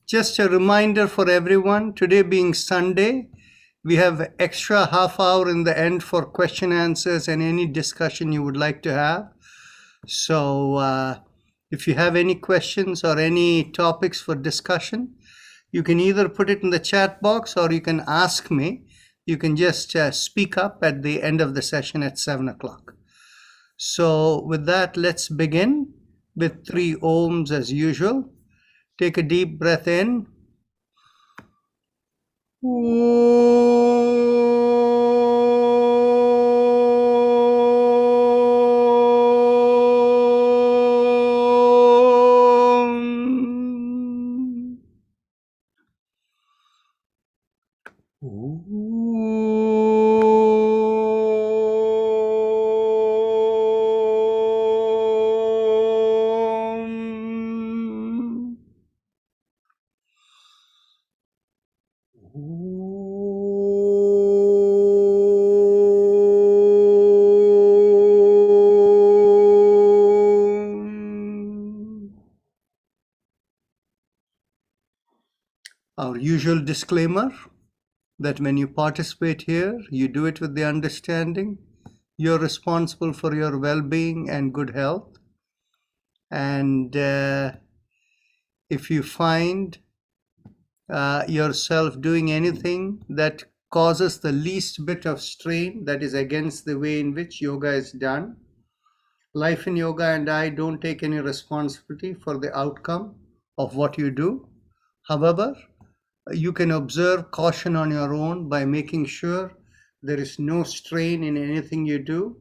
Just a reminder for everyone, today being Sunday, we have extra half hour in the end for question answers and any discussion you would like to have. So if you have any questions or any topics for discussion, you can either put it in the chat box or you can ask me. You can just speak up at the end of the session at 7 o'clock. So with that, let's begin with 3 ohms as usual. Take a deep breath in. Our usual disclaimer that when you participate here, you do it with the understanding you're responsible for your well-being and good health. And if you find yourself doing anything that causes the least bit of strain that is against the way in which yoga is done, Life in Yoga and I don't take any responsibility for the outcome of what you do. However, you can observe caution on your own by making sure there is no strain in anything you do.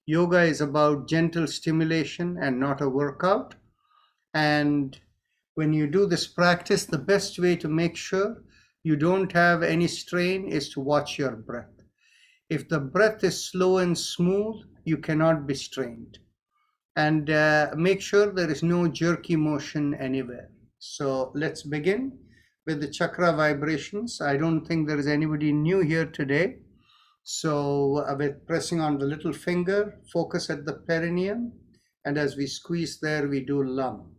Yoga is about gentle stimulation and not a workout. And when you do this practice, the best way to make sure you don't have any strain is to watch your breath. If the breath is slow and smooth, you cannot be strained. And make sure there is no jerky motion anywhere. So let's begin with the chakra vibrations. I don't think there is anybody new here today. So with pressing on the little finger, focus at the perineum, and as we squeeze there, we do Lam.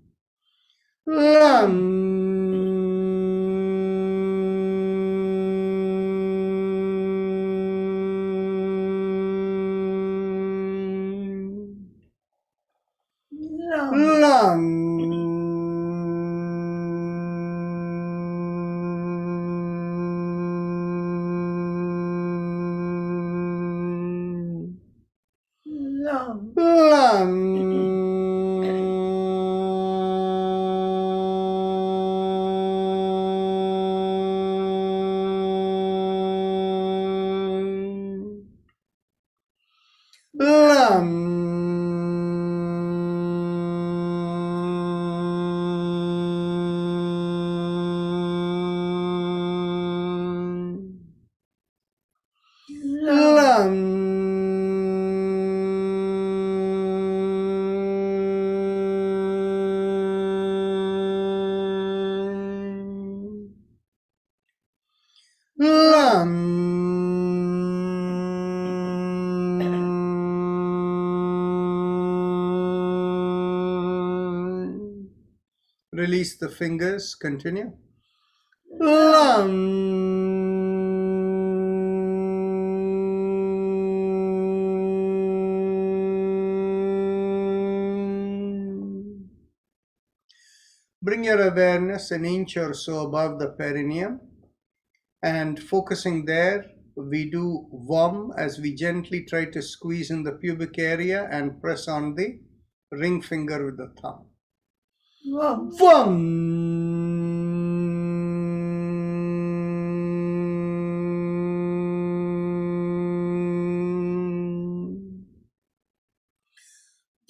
Lam. Lam. Release the fingers, continue. Bring your awareness an inch or so above the perineum, and focusing there, we do Vam as we gently try to squeeze in the pubic area and press on the ring finger with the thumb. Vam. Vam.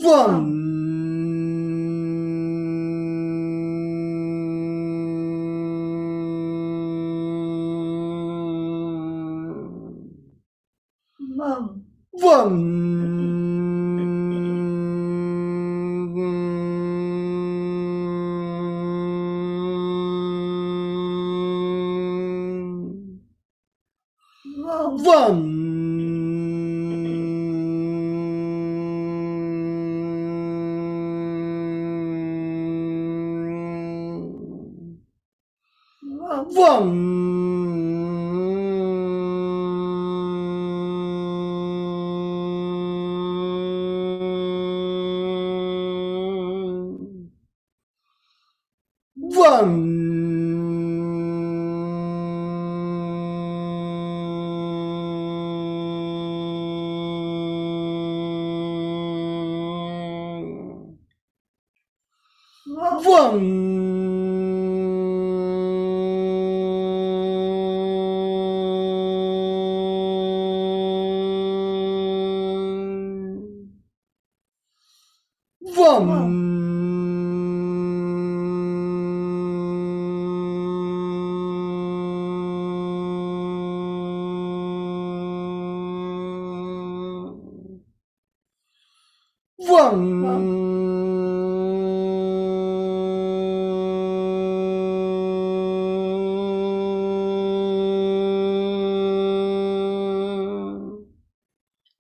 Vam. Vam.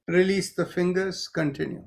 Release the fingers, continue.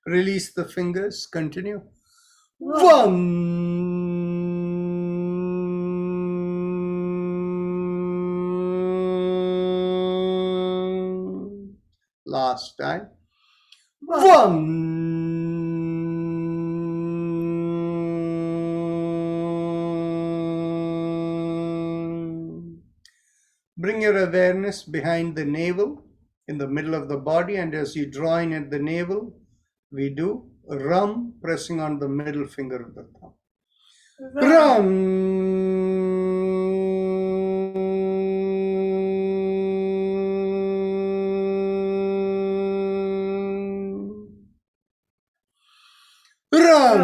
Release the fingers, continue. Last time. Bring your awareness behind the navel, in the middle of the body, and as you draw in at the navel, we do Ram, pressing on the middle finger of the thumb. Ram. Ram.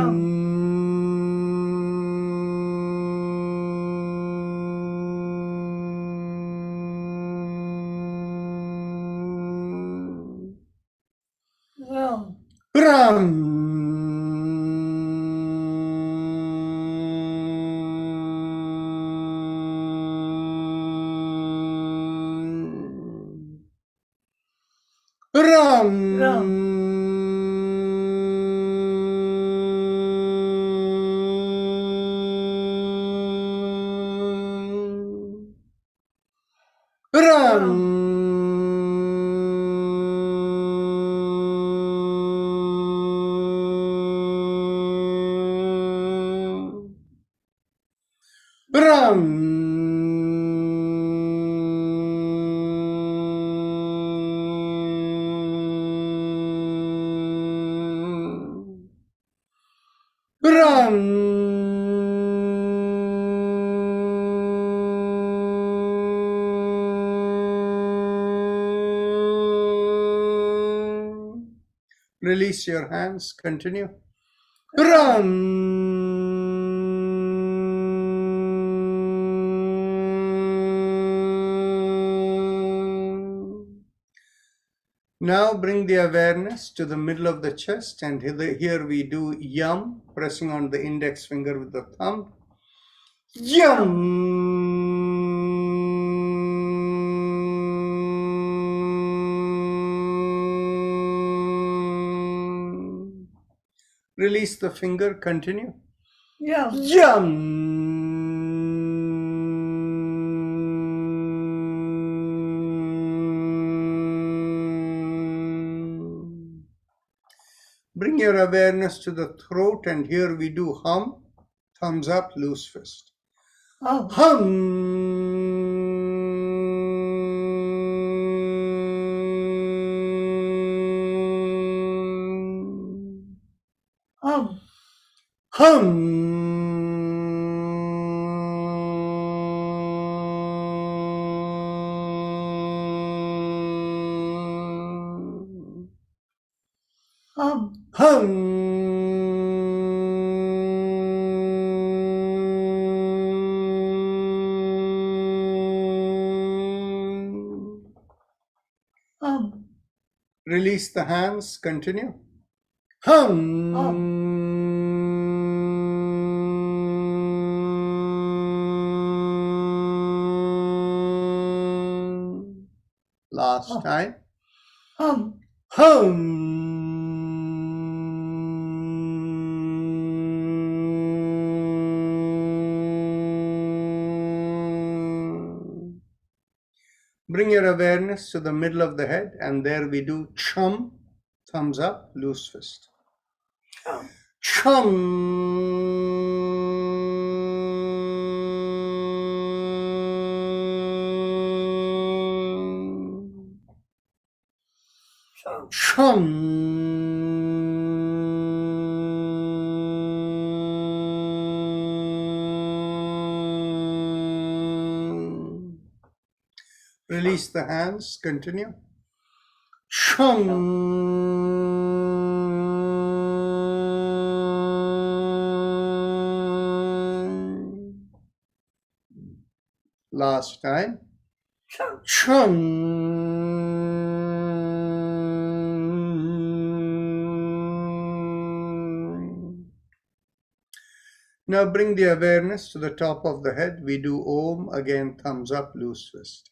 Release your hands, continue. Now bring the awareness to the middle of the chest, and here we do Yam, pressing on the index finger with the thumb. Yam. Release the finger, continue. Yam. Bring your awareness to the throat, and here we do Hum, Thumbs up, loose fist. Hum. Hum. Hum. Hum. Hum. Release the hands, continue. Last time. Hum. Bring your awareness to the middle of the head, and there we do chum, thumbs up, loose fist. Chum. Chum. Chum. Release the hands, continue. Last time. Now bring the awareness to the top of the head. We do Om, again thumbs up, loose fist.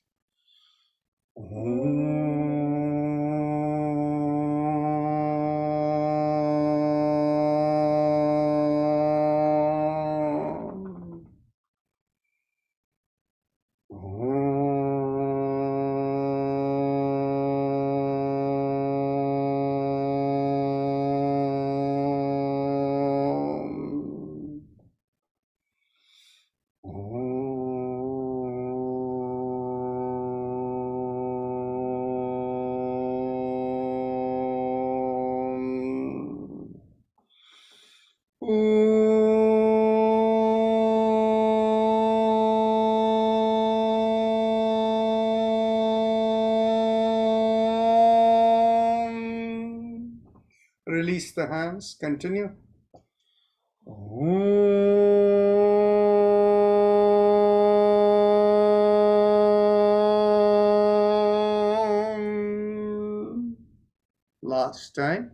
Release the hands, continue. Last time.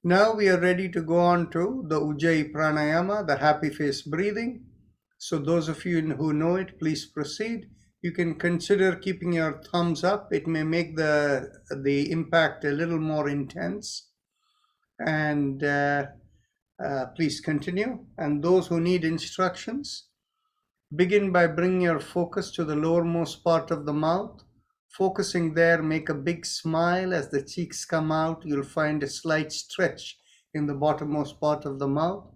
Now we are ready to go on to the Ujjayi Pranayama, the happy face breathing. So those of you who know it, please proceed. You can consider keeping your thumbs up. It may make the impact a little more intense. And please continue. And those who need instructions, begin by bringing your focus to the lowermost part of the mouth. Focusing there, make a big smile. As the cheeks come out, you'll find a slight stretch in the bottommost part of the mouth.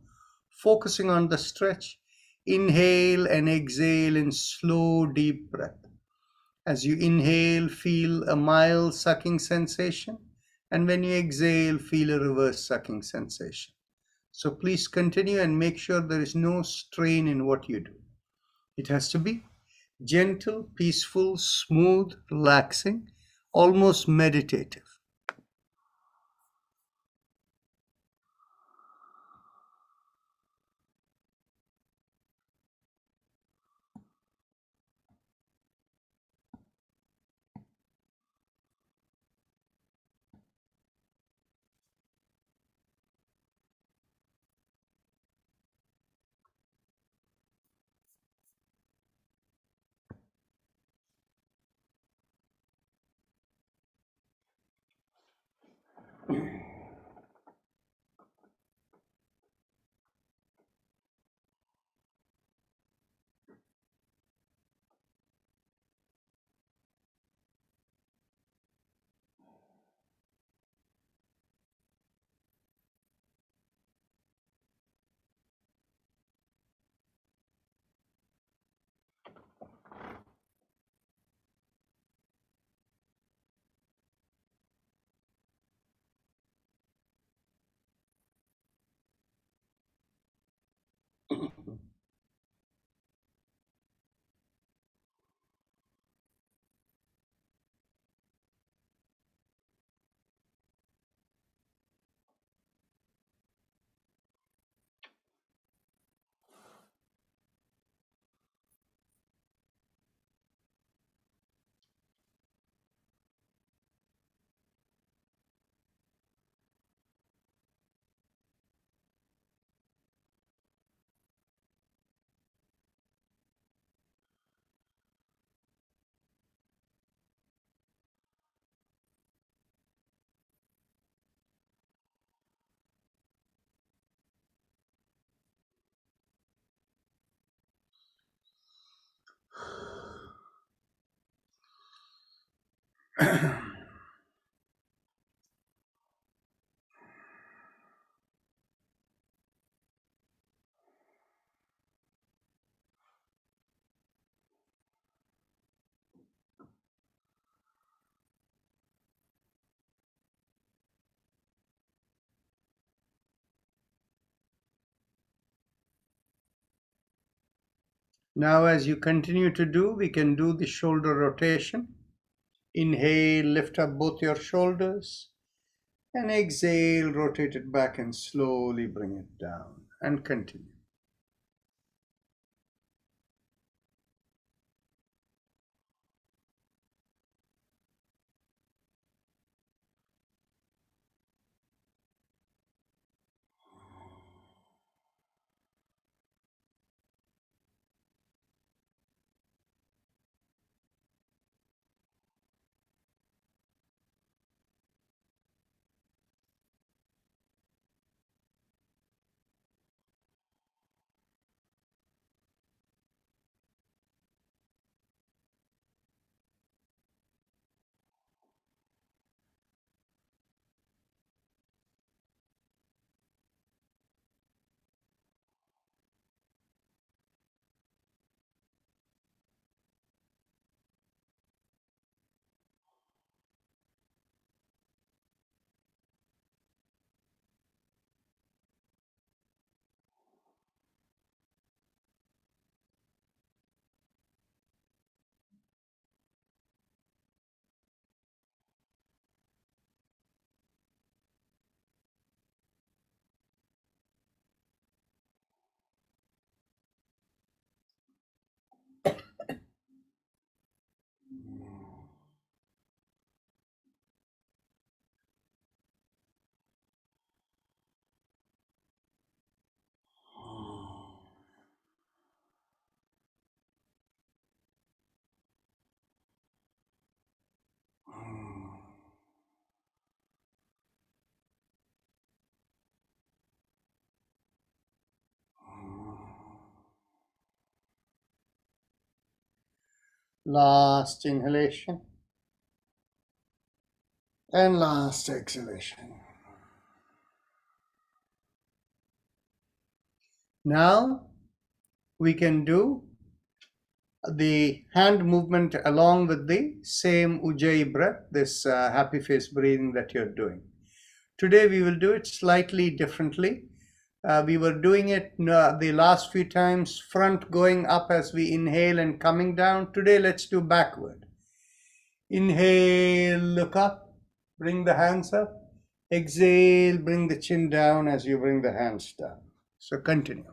Focusing on the stretch, inhale and exhale in slow, deep breath. As you inhale, feel a mild sucking sensation, and when you exhale, feel a reverse sucking sensation. So please continue and make sure there is no strain in what you do. It has to be gentle, peaceful, smooth, relaxing, almost meditative. Now, as you continue to do, we can do the shoulder rotation. Inhale, lift up both your shoulders, and exhale, rotate it back and slowly bring it down, and continue. Last inhalation and last exhalation. Now we can do the hand movement along with the same Ujjayi breath, this happy face breathing that you're doing. Today we will do it slightly differently. We were doing it the last few times, front going up as we inhale and coming down. Today let's do backward. Inhale, look up, bring the hands up. Exhale, bring the chin down as you bring the hands down. So continue.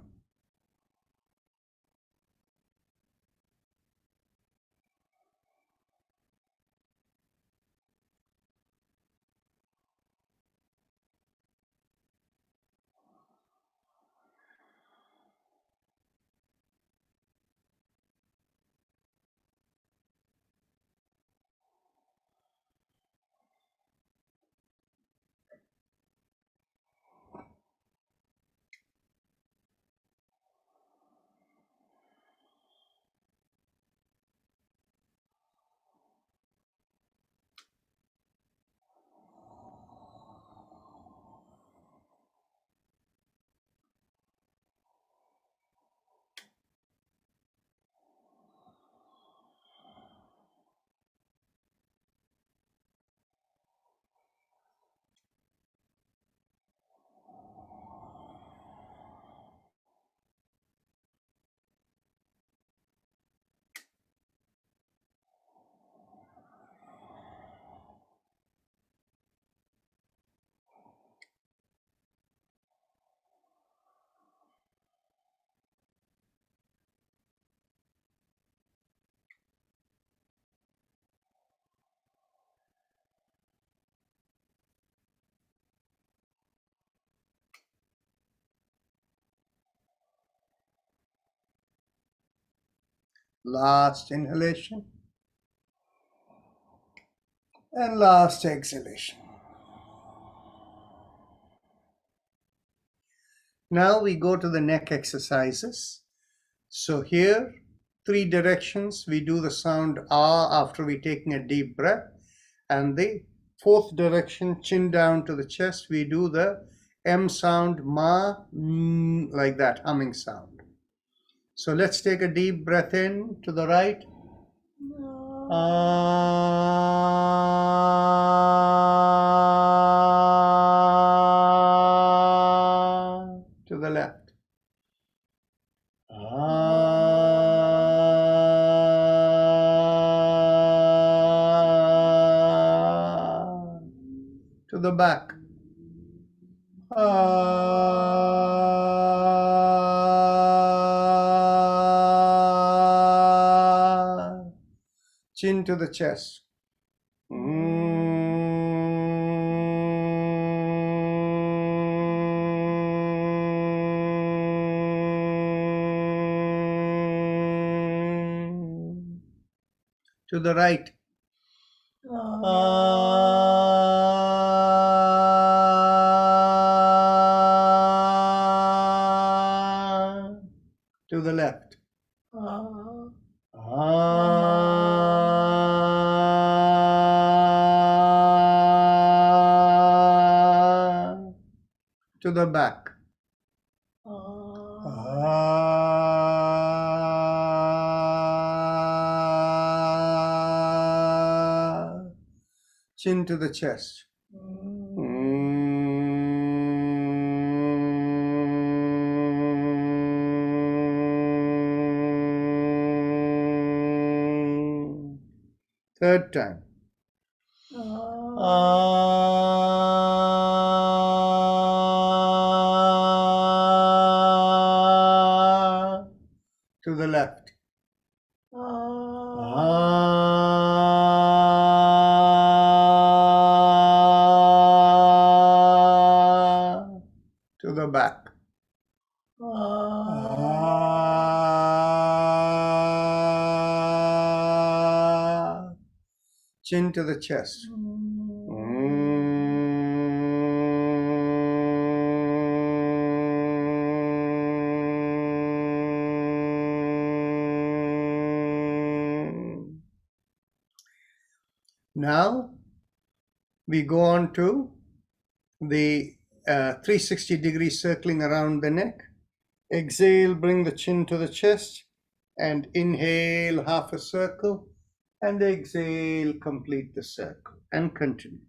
Last inhalation and last exhalation. Now we go to the neck exercises. So here, 3 directions. We do the sound ah after we taking a deep breath. And the fourth direction, chin down to the chest, we do the M sound, ma, like that, humming sound. So let's take a deep breath in to the right. To the left. To the back. Chin to the chest. To the right. To the left. To the back. Chin to the chest. Third time. To the left. To the back. Chin to the chest. Now we go on to the 360-degree circling around the neck. Exhale, bring the chin to the chest, and inhale half a circle, and exhale, complete the circle, and continue.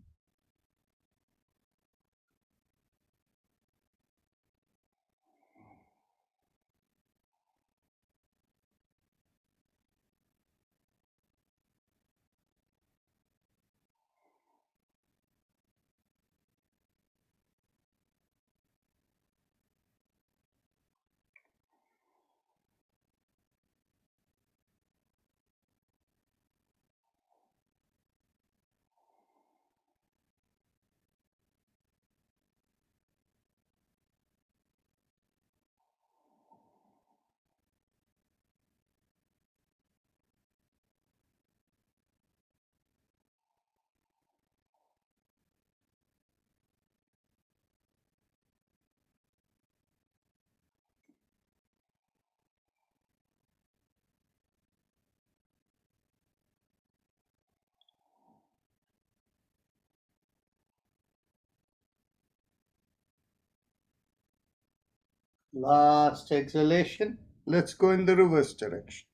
Last exhalation. Let's go in the reverse direction.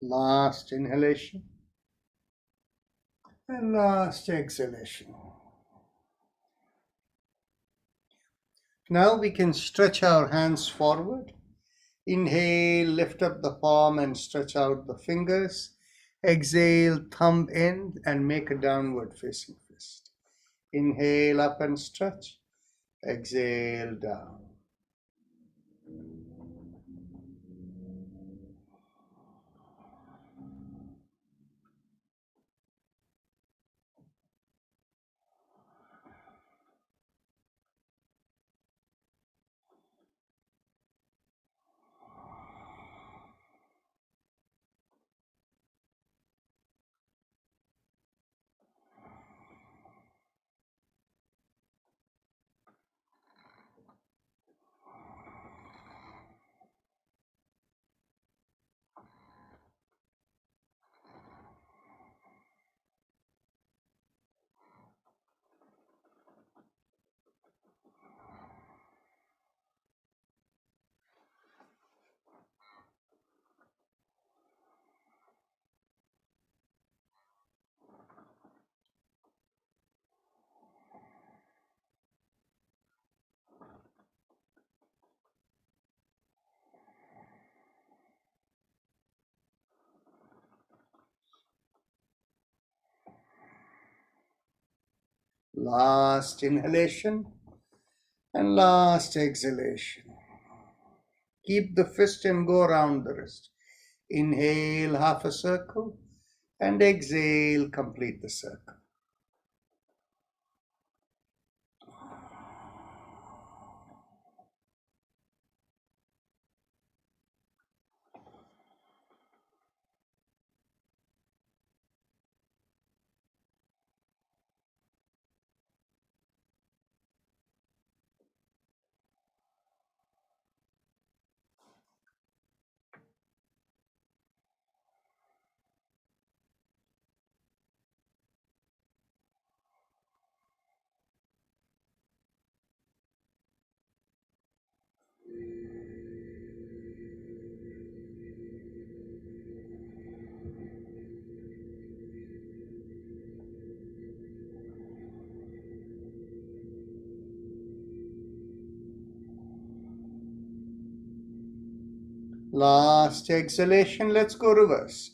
Last inhalation. And last exhalation. Now we can stretch our hands forward. Inhale, lift up the palm and stretch out the fingers. Exhale, thumb in and make a downward facing fist. Inhale up and stretch. Exhale down. Last inhalation and last exhalation. Keep the fist and go around the wrist. Inhale half a circle and exhale, complete the circle. Last exhalation, let's go reverse.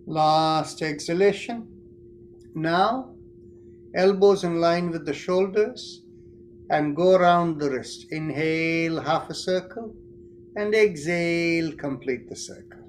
Last exhalation. Now, elbows in line with the shoulders and go around the wrist. Inhale half a circle and exhale, complete the circle.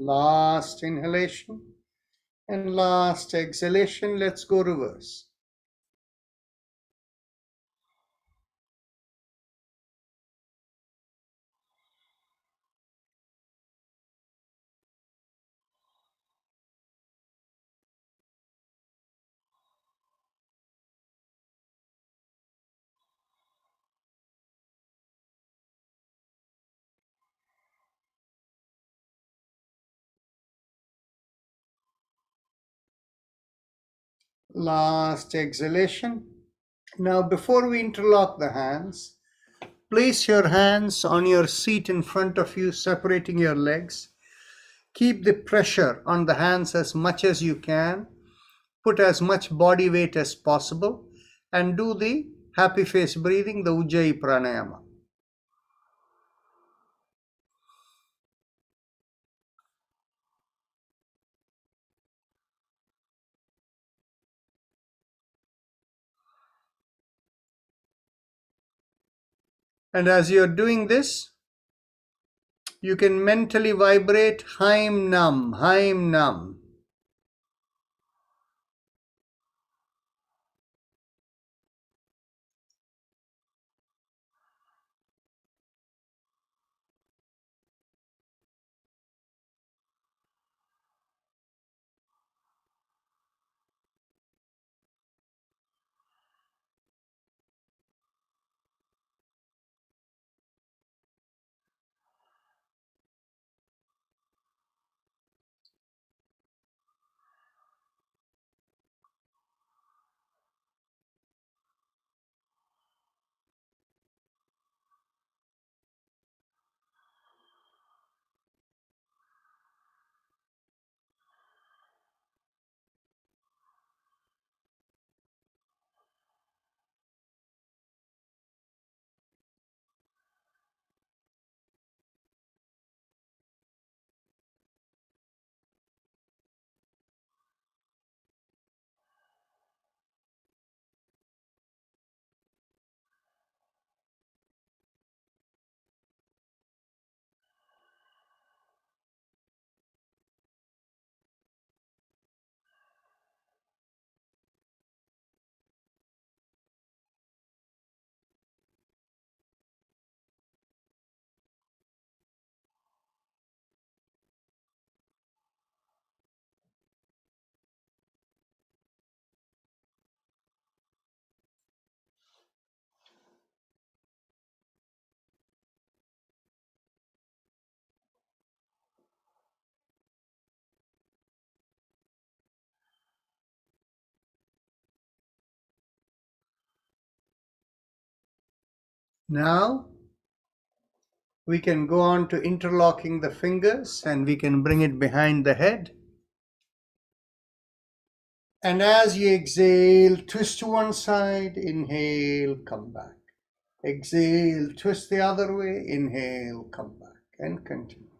Last inhalation and last exhalation. Let's go reverse. Last exhalation. Now, before we interlock the hands, place your hands on your seat in front of you, separating your legs. Keep the pressure on the hands as much as you can. Put as much body weight as possible and do the happy face breathing, the Ujjayi Pranayama. And as you're doing this, you can mentally vibrate Haim Nam, Haim Nam. Now we can go on to interlocking the fingers and we can bring it behind the head. And as you exhale, twist to one side, inhale, come back. Exhale, twist the other way, inhale, come back, and continue.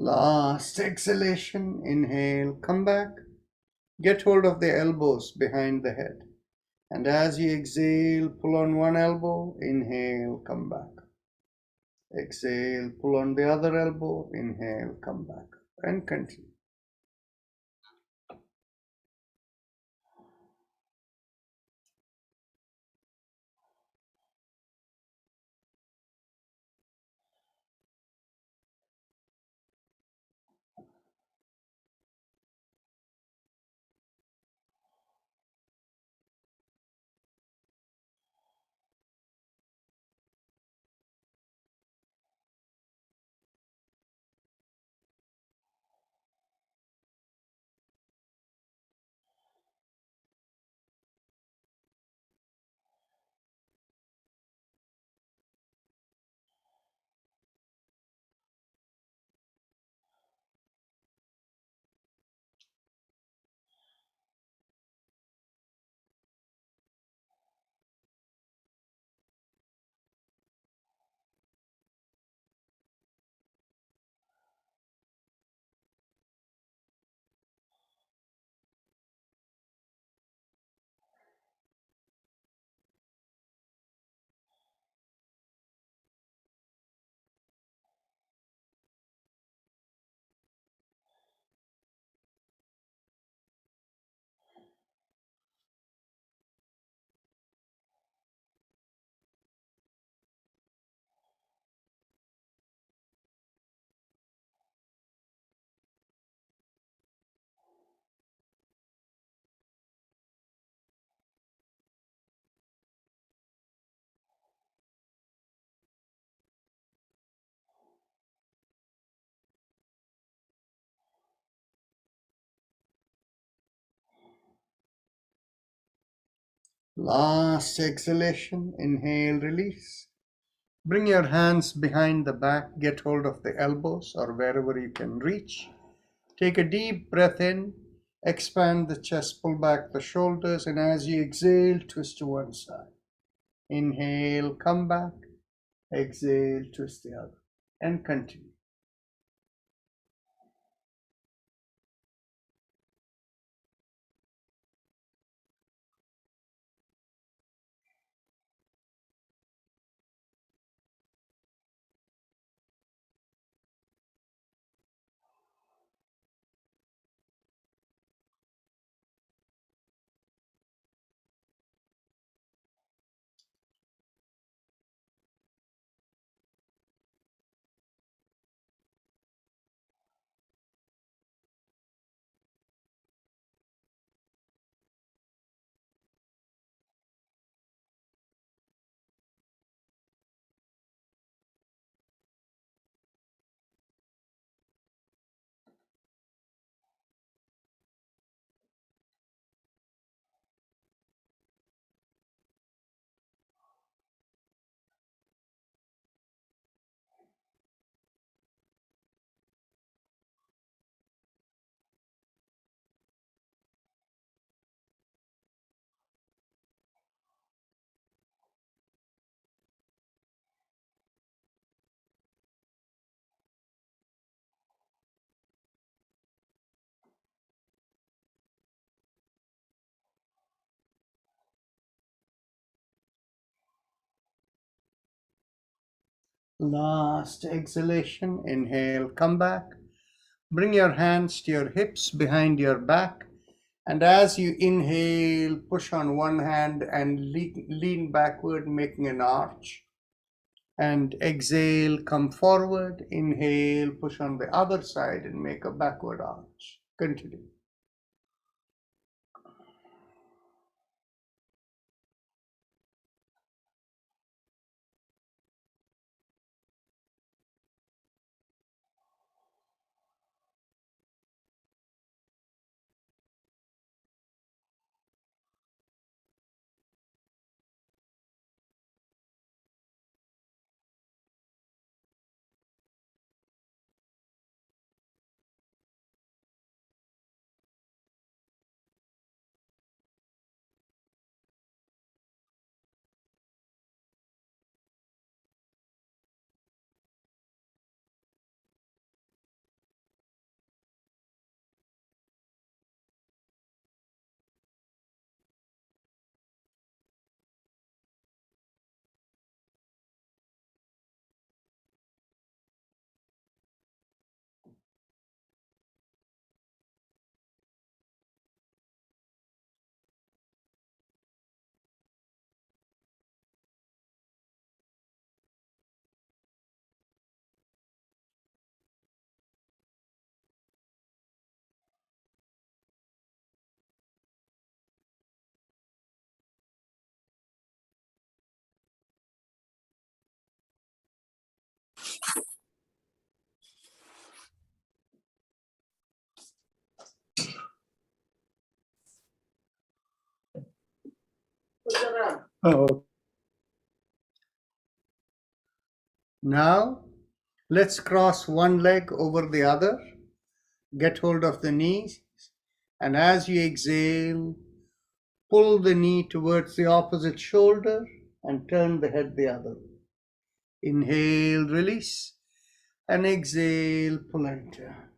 Last exhalation, inhale, come back. Get hold of the elbows behind the head. And as you exhale, pull on one elbow, inhale, come back. Exhale, pull on the other elbow, inhale, come back, and continue. Last exhalation, inhale, release. Bring your hands behind the back, get hold of the elbows or wherever you can reach. Take a deep breath in, expand the chest, pull back the shoulders, and as you exhale, twist to one side. Inhale, come back, exhale, twist the other, and continue. Last exhalation, inhale, come back. Bring your hands to your hips behind your back. And as you inhale, push on one hand and lean backward, making an arch. And exhale, come forward. Inhale, push on the other side and make a backward arch. Continue. Oh. Now, let's cross one leg over the other. Get hold of the knees. And as you exhale, pull the knee towards the opposite shoulder and turn the head the other way. Inhale, release, and exhale, pull and turn.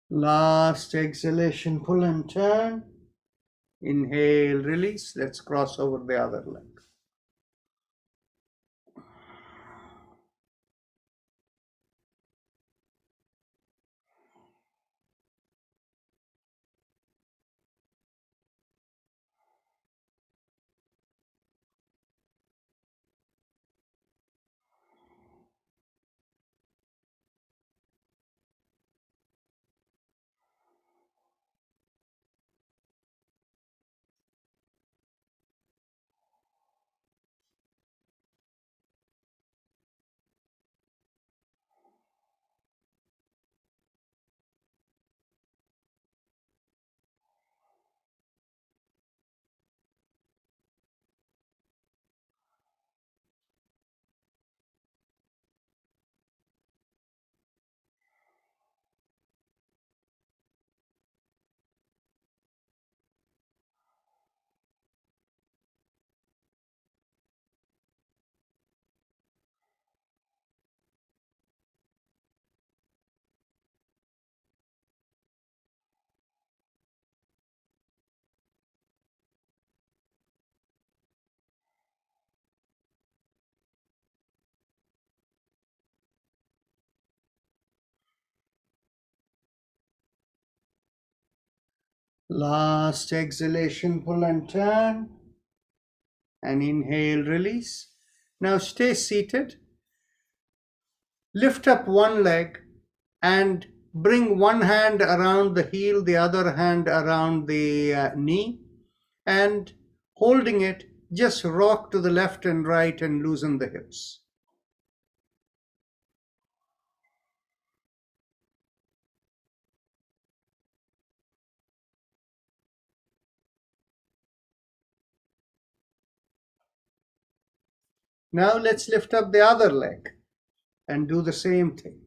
Last exhalation, pull and turn. Inhale, release. Let's cross over the other leg. Last exhalation, pull and turn. And inhale, release. Now stay seated. Lift up one leg and bring one hand around the heel, the other hand around the knee, and holding it, just rock to the left and right and loosen the hips. Now let's lift up the other leg and do the same thing.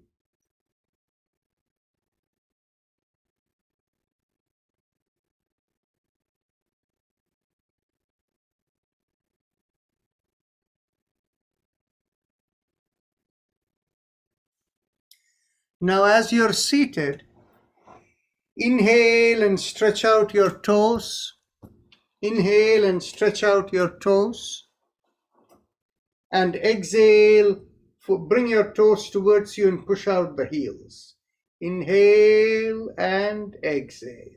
Now, as you're seated, inhale and stretch out your toes. Inhale and stretch out your toes. And exhale, bring your toes towards you and push out the heels. Inhale and exhale.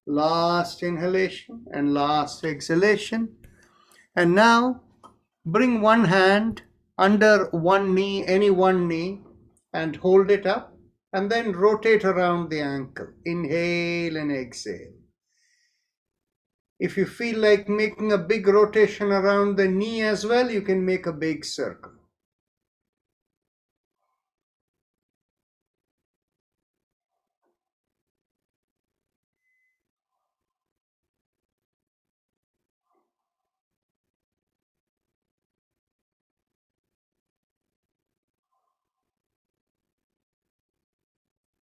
Last inhalation and last exhalation. And now bring one hand under one knee, any one knee, and hold it up. And then rotate around the ankle. Inhale and exhale. If you feel like making a big rotation around the knee as well, you can make a big circle.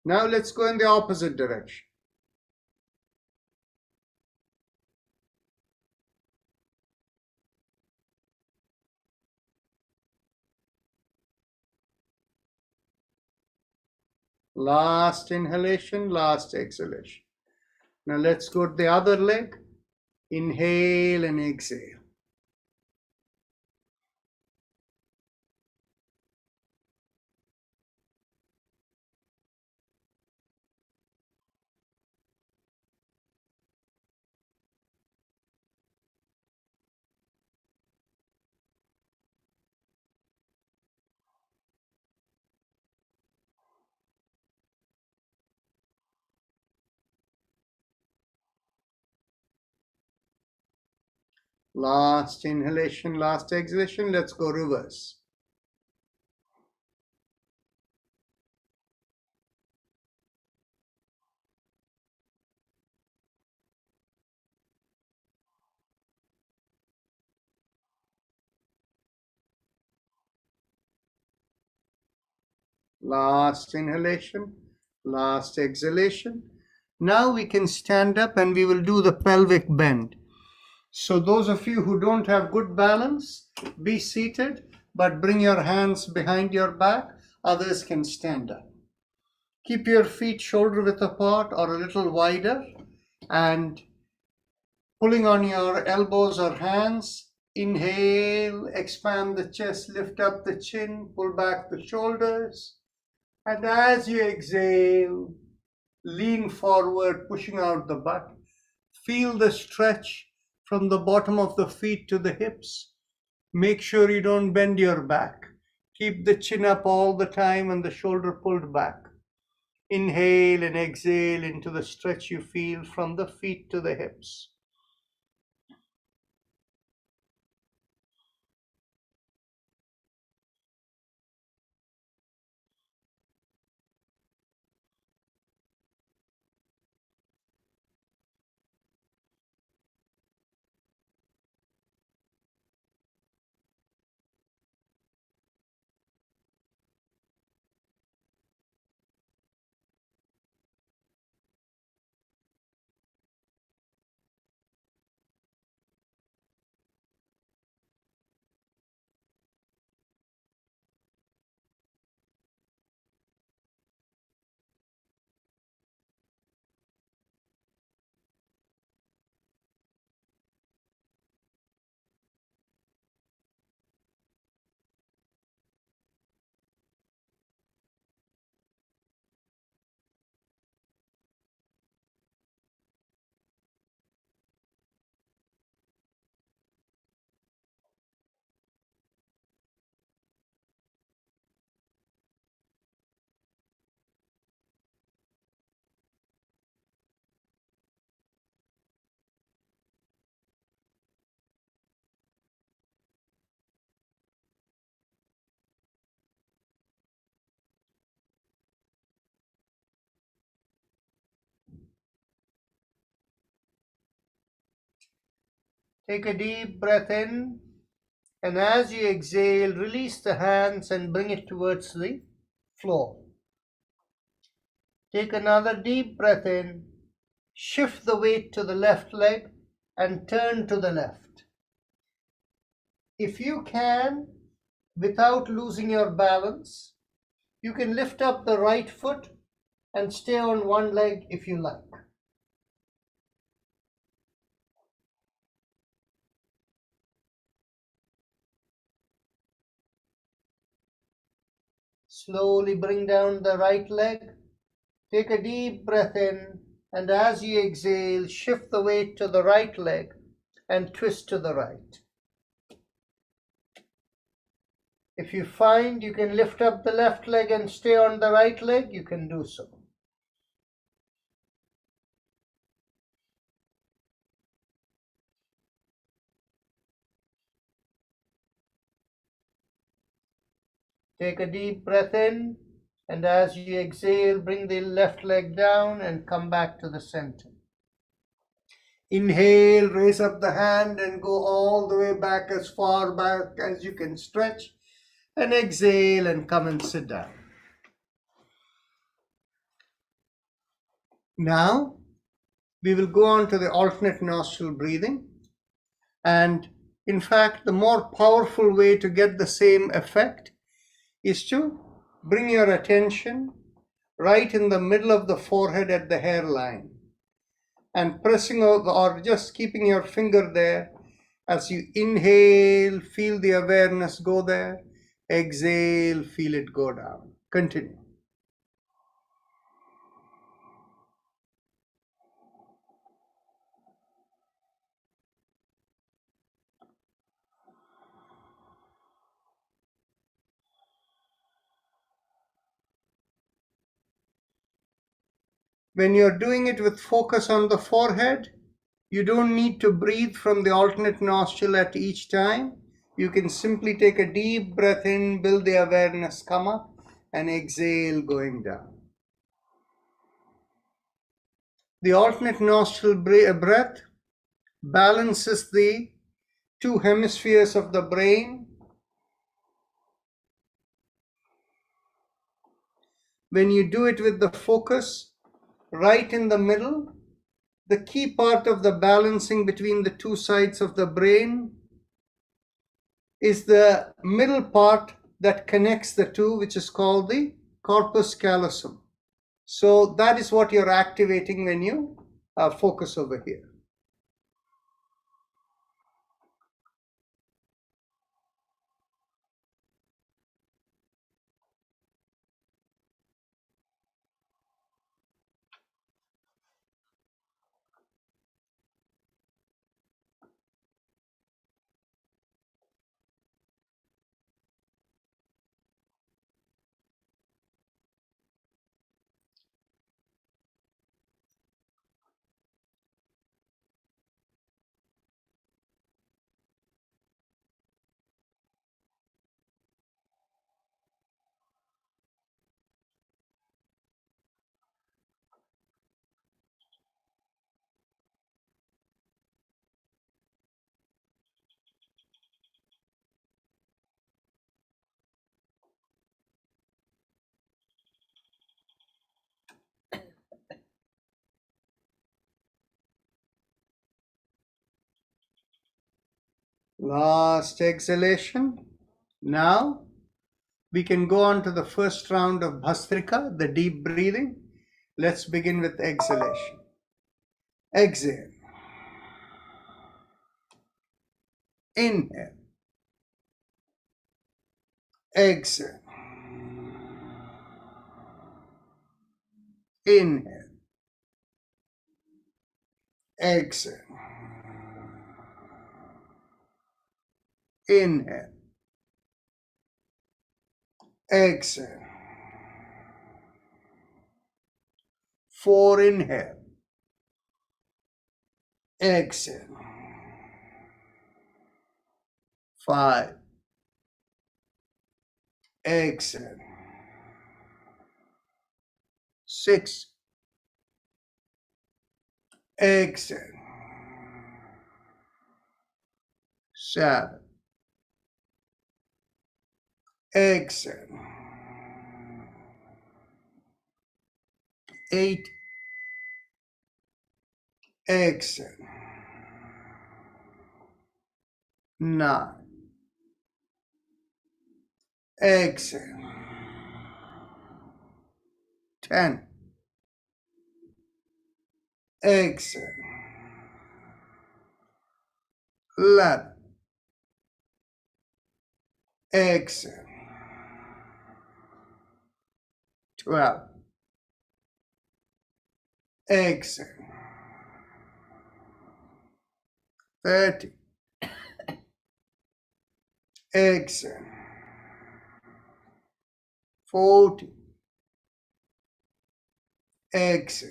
Now let's go in the opposite direction. Last inhalation, last exhalation. Now let's go to the other leg. Inhale and exhale. Last inhalation, last exhalation. Let's go reverse. Last inhalation, last exhalation. Now we can stand up and we will do the pelvic bend. So those of you who don't have good balance, be seated, but bring your hands behind your back. Others can stand up. Keep your feet shoulder width apart or a little wider, and pulling on your elbows or hands. Inhale, expand the chest, lift up the chin, pull back the shoulders. And as you exhale, lean forward, pushing out the butt. Feel the stretch from the bottom of the feet to the hips. Make sure you don't bend your back. Keep the chin up all the time and the shoulder pulled back. Inhale and exhale into the stretch you feel from the feet to the hips. Take a deep breath in, and as you exhale, release the hands and bring it towards the floor. Take another deep breath in, shift the weight to the left leg and turn to the left. If you can, without losing your balance, you can lift up the right foot and stay on one leg if you like. Slowly bring down the right leg. Take a deep breath in, and as you exhale, shift the weight to the right leg and twist to the right. If you find you can lift up the left leg and stay on the right leg, you can do so. Take a deep breath in, and as you exhale, bring the left leg down and come back to the center. Inhale, raise up the hand and go all the way back as far back as you can stretch. And exhale and come and sit down. Now, we will go on to the alternate nostril breathing. And in fact, the more powerful way to get the same effect is to bring your attention right in the middle of the forehead at the hairline and pressing or just keeping your finger there. As you inhale, feel the awareness go there. Exhale, feel it go down. Continue. When you're doing it with focus on the forehead, you don't need to breathe from the alternate nostril at each time. You can simply take a deep breath in, build the awareness, come up, and exhale going down. The alternate nostril breath balances the two hemispheres of the brain. when you do it with the focus right in the middle, the key part of the balancing between the two sides of the brain is the middle part that connects the two, which is called the corpus callosum. So that is what you're activating when you focus over here. Last exhalation. Now we can go on to the first round of Bhastrika, the deep breathing. Let's begin with exhalation. Exhale. Inhale. Exhale. Inhale. Exhale. Inhale. Exhale. 4 inhale. Exhale. 5. Exhale. 6. Exhale. 7. Exhale. 8. Exhale. 9. Exhale. 10. Exhale. 11. Exhale. 12. Exhale. 30. Exhale. 40. Exhale.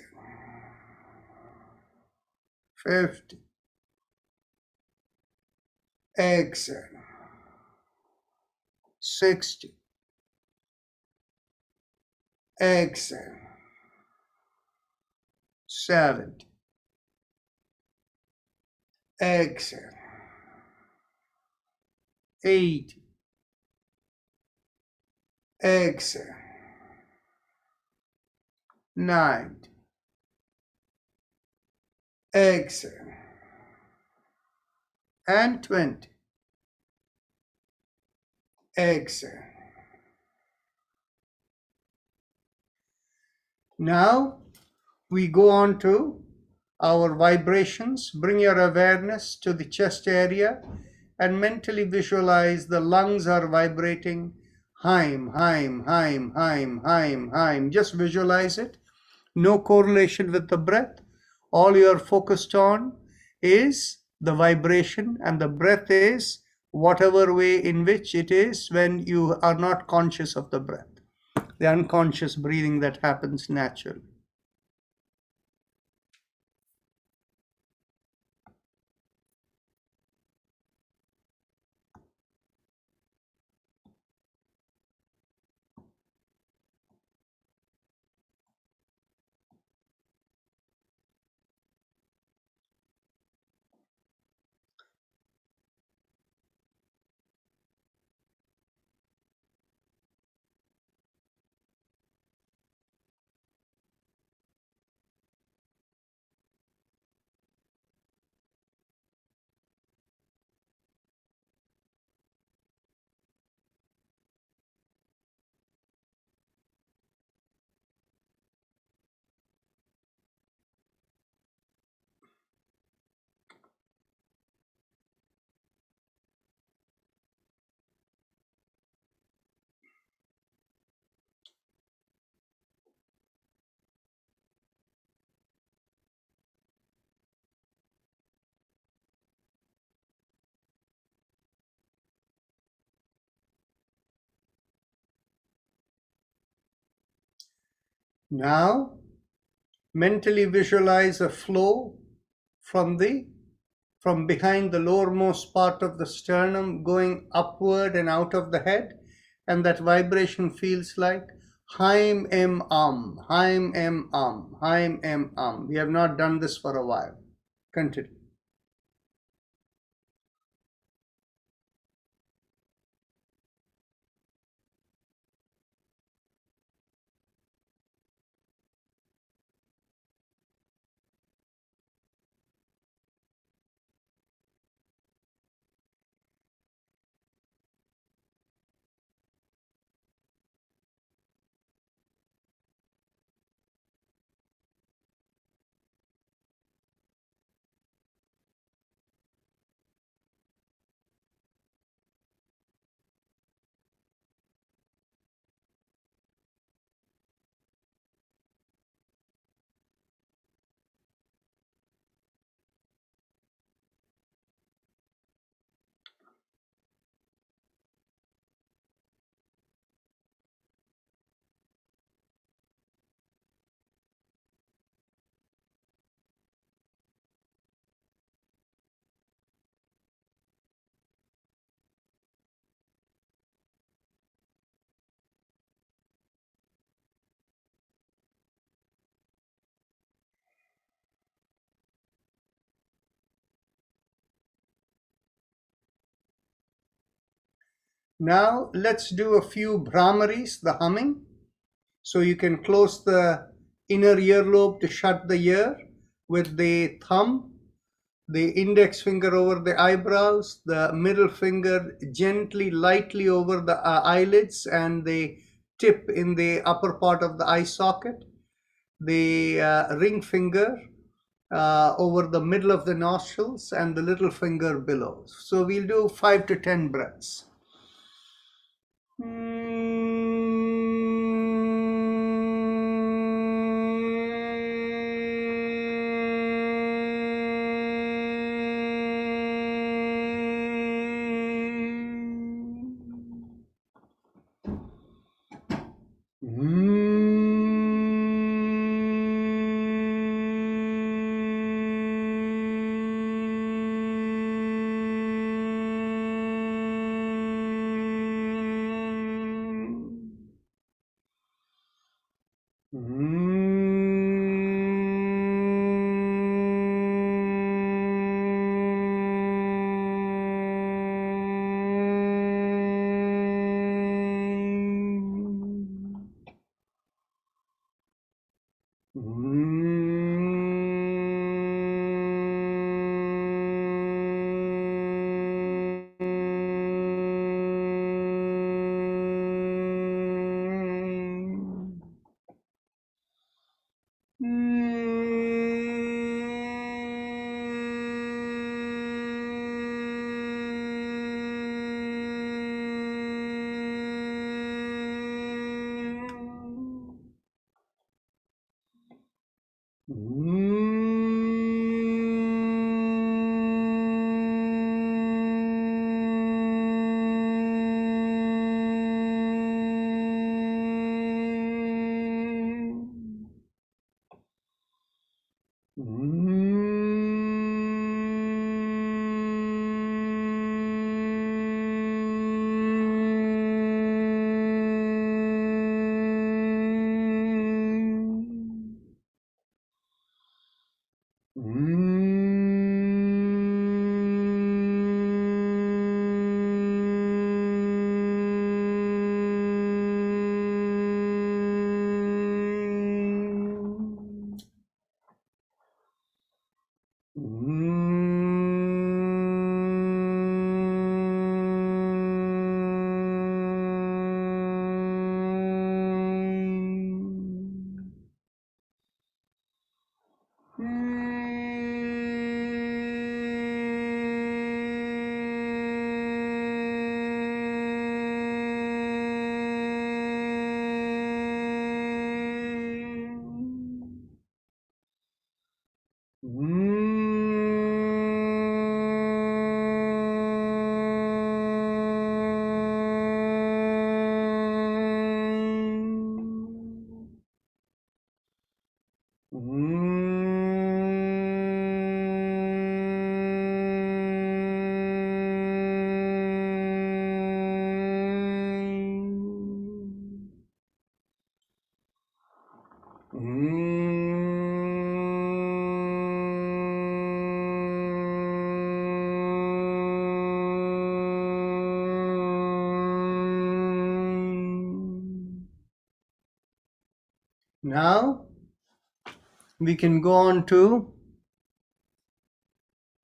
50. Exhale. 60. Exhale. 70. Exhale. 80. Exhale. 90. Exhale. And 20. Exhale. Now we go on to our vibrations. Bring your awareness to the chest area and mentally visualize the lungs are vibrating. Haim, haim, haim, haim, haim, haim. Just visualize it. No correlation with the breath. All you're focused on is the vibration, and the breath is whatever way in which it is when you are not conscious of the breath. The unconscious breathing that happens naturally. Now, mentally visualize a flow from behind the lowermost part of the sternum going upward and out of the head, and that vibration feels like Haim Em Haim Em Haim Em We have not done this for a while. Continue. Now let's do a few Brahmaris, the humming. So you can close the inner earlobe to shut the ear with the thumb, the index finger over the eyebrows, the middle finger gently, lightly over the eyelids, and the tip in the upper part of the eye socket, the ring finger over the middle of the nostrils, and the little finger below. So we'll do 5 to 10 breaths. Now we can go on to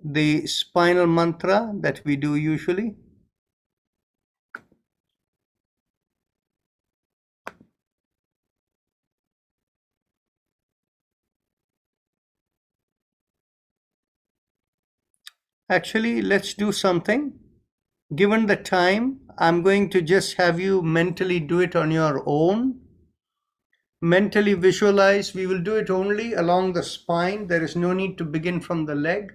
the spinal mantra that we do usually. Actually, let's do something. Given the time, I'm going to just have you mentally do it on your own. Mentally visualize. We will do it only along the spine. There is no need to begin from the leg.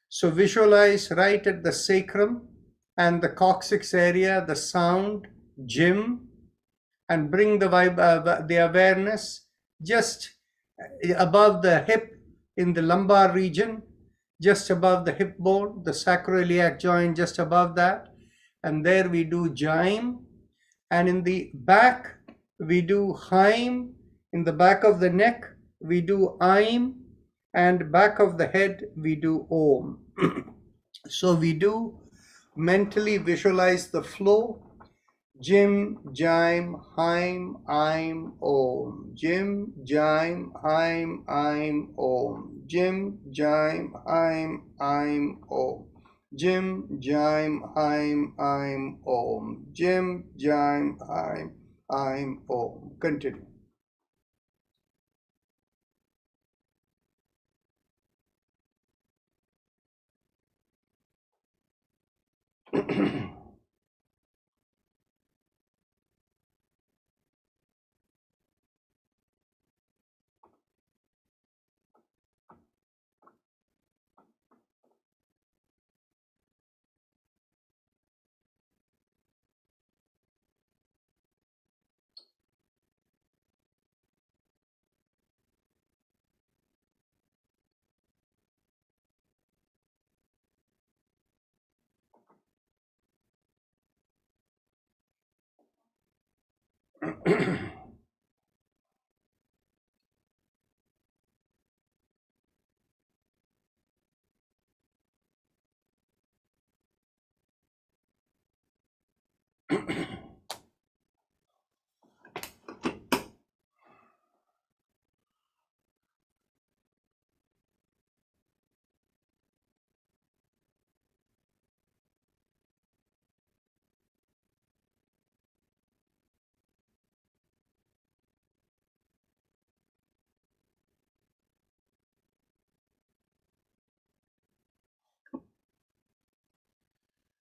So visualize right at the sacrum and the coccyx area, the sound, Jim, and bring the awareness just above the hip in the lumbar region, just above the hip bone, the sacroiliac joint just above that. And there we do Jaim. And in the back, we do Haim. In the back of the neck, we do Aim. And back of the head, we do Om. So we do mentally visualize the flow. Jim, Jaim, Haim, Aim, Om. Jim, Jaim, Haim, Aim, Om. Jim, Jaim, Haim, Aim, Om. Jim, Jaim, Haim, Aim, Om. Jim, Jaim, Haim, Aim, Om. Continue.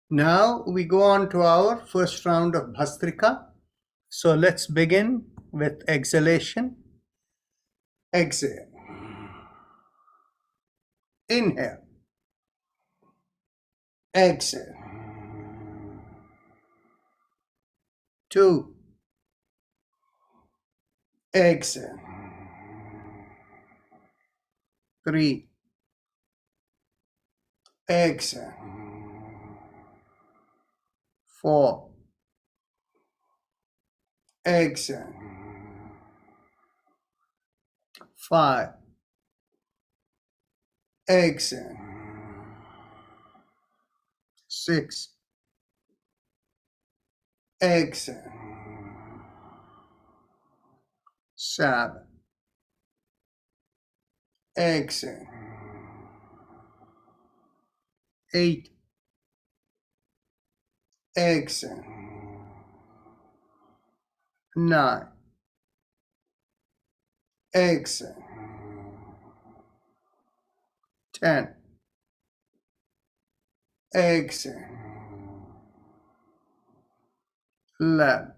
Now we go on to our first round of Bhastrika. So let's begin with exhalation. Exhale. Inhale. Exhale. 2. Exhale. 3. Exhale. 4. Exhale. 5. Exhale. 6. Exhale. 7. Exhale. 8. Exhale. 9. Exhale. 10. Exhale. 11.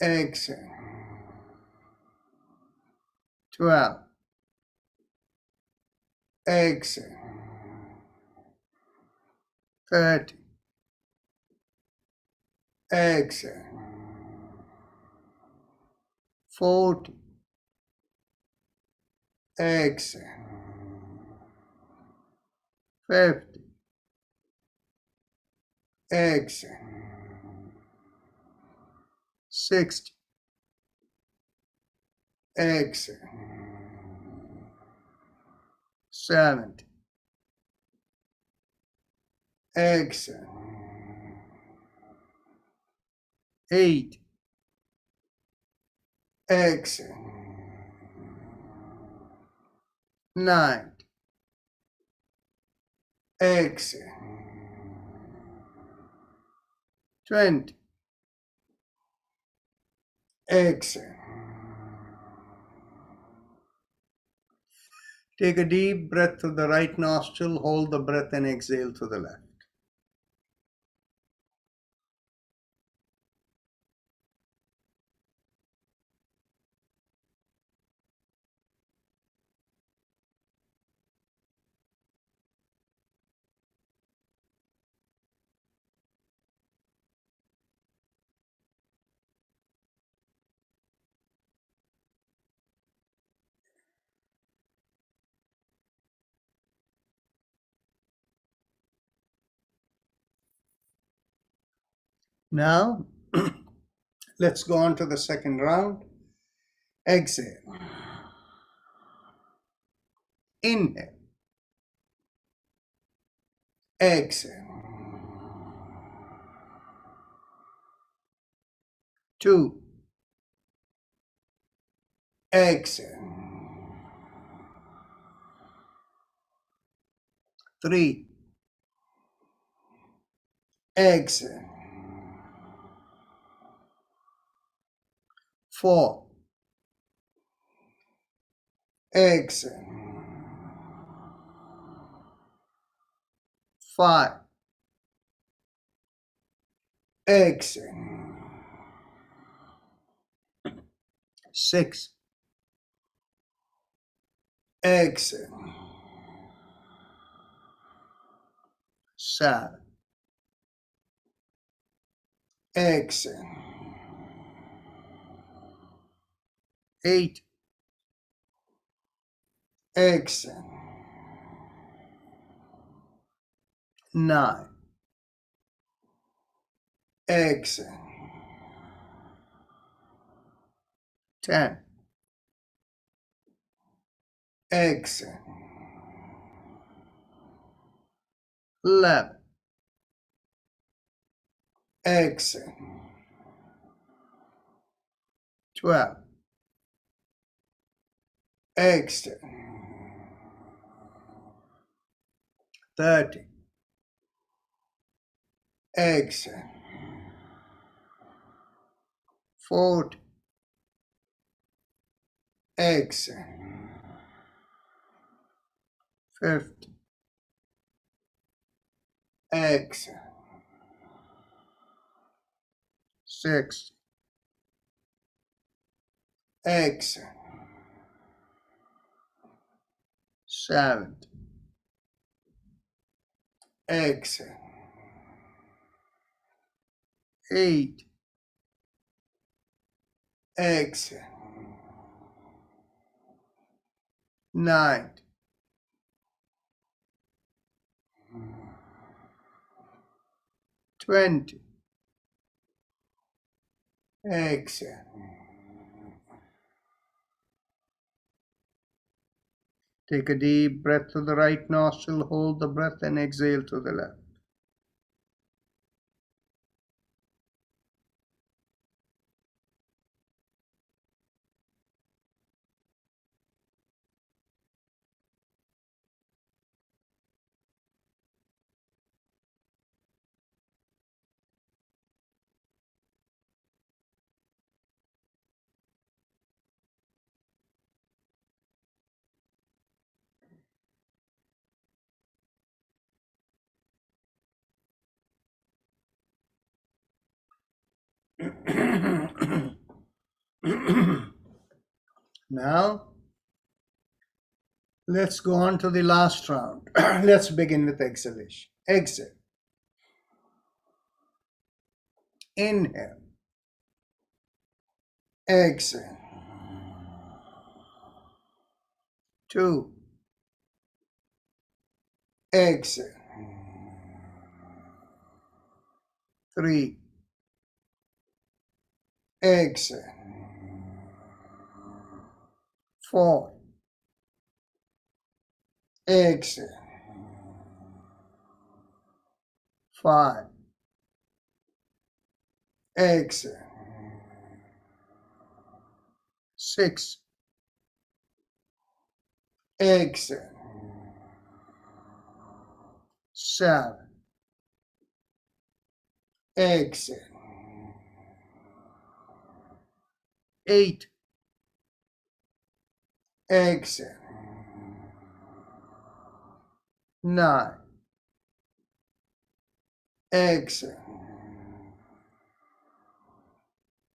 Exhale. 12. Exhale. 30. Exhale. 40. Exhale. 50. Exhale. 60. Exhale. 70. Exhale. 8. exhale. 9, exhale. 20, exhale. Take a deep breath through the right nostril, hold the breath and exhale through the left. Now, let's go on to the second round. Exhale. Inhale. Exhale. 2, exhale. 3, exhale. 4, exhale. 5, exhale. 6, exhale. 7, exhale. 8, exhale. 9, exhale. 10, exhale. 11, exhale. 12, exhale. 13, exhale. 14, exhale. 15, exhale. 16, exhale. 17, exhale. 8, exhale. 9, 20, exhale. Take a deep breath through the right nostril, hold the breath and exhale through the left. Now, let's go on to the last round. Let's begin with exhalation. Exhale. Inhale. Exhale. 2, exhale. 3, exhale. 4, exhale. 5, exhale. 6. Exhale. 7. Exhale. 8. Exhale. 9. Exhale.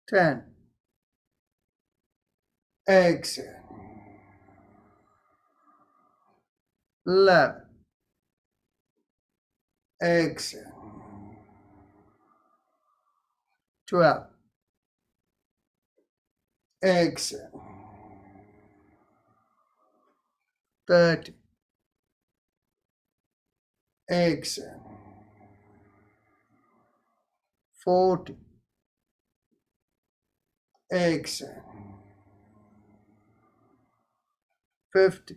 10. Exhale. 11. Exhale. 12. Exhale. 30. Exhale. 40. Exhale. 50.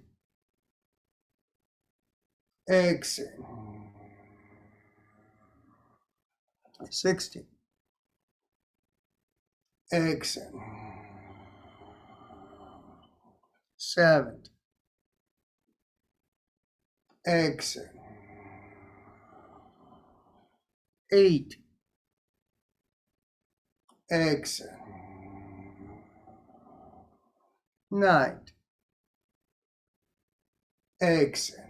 Exhale. 60. Exhale. 70. Exhale. 80. Exhale. 90. Exhale.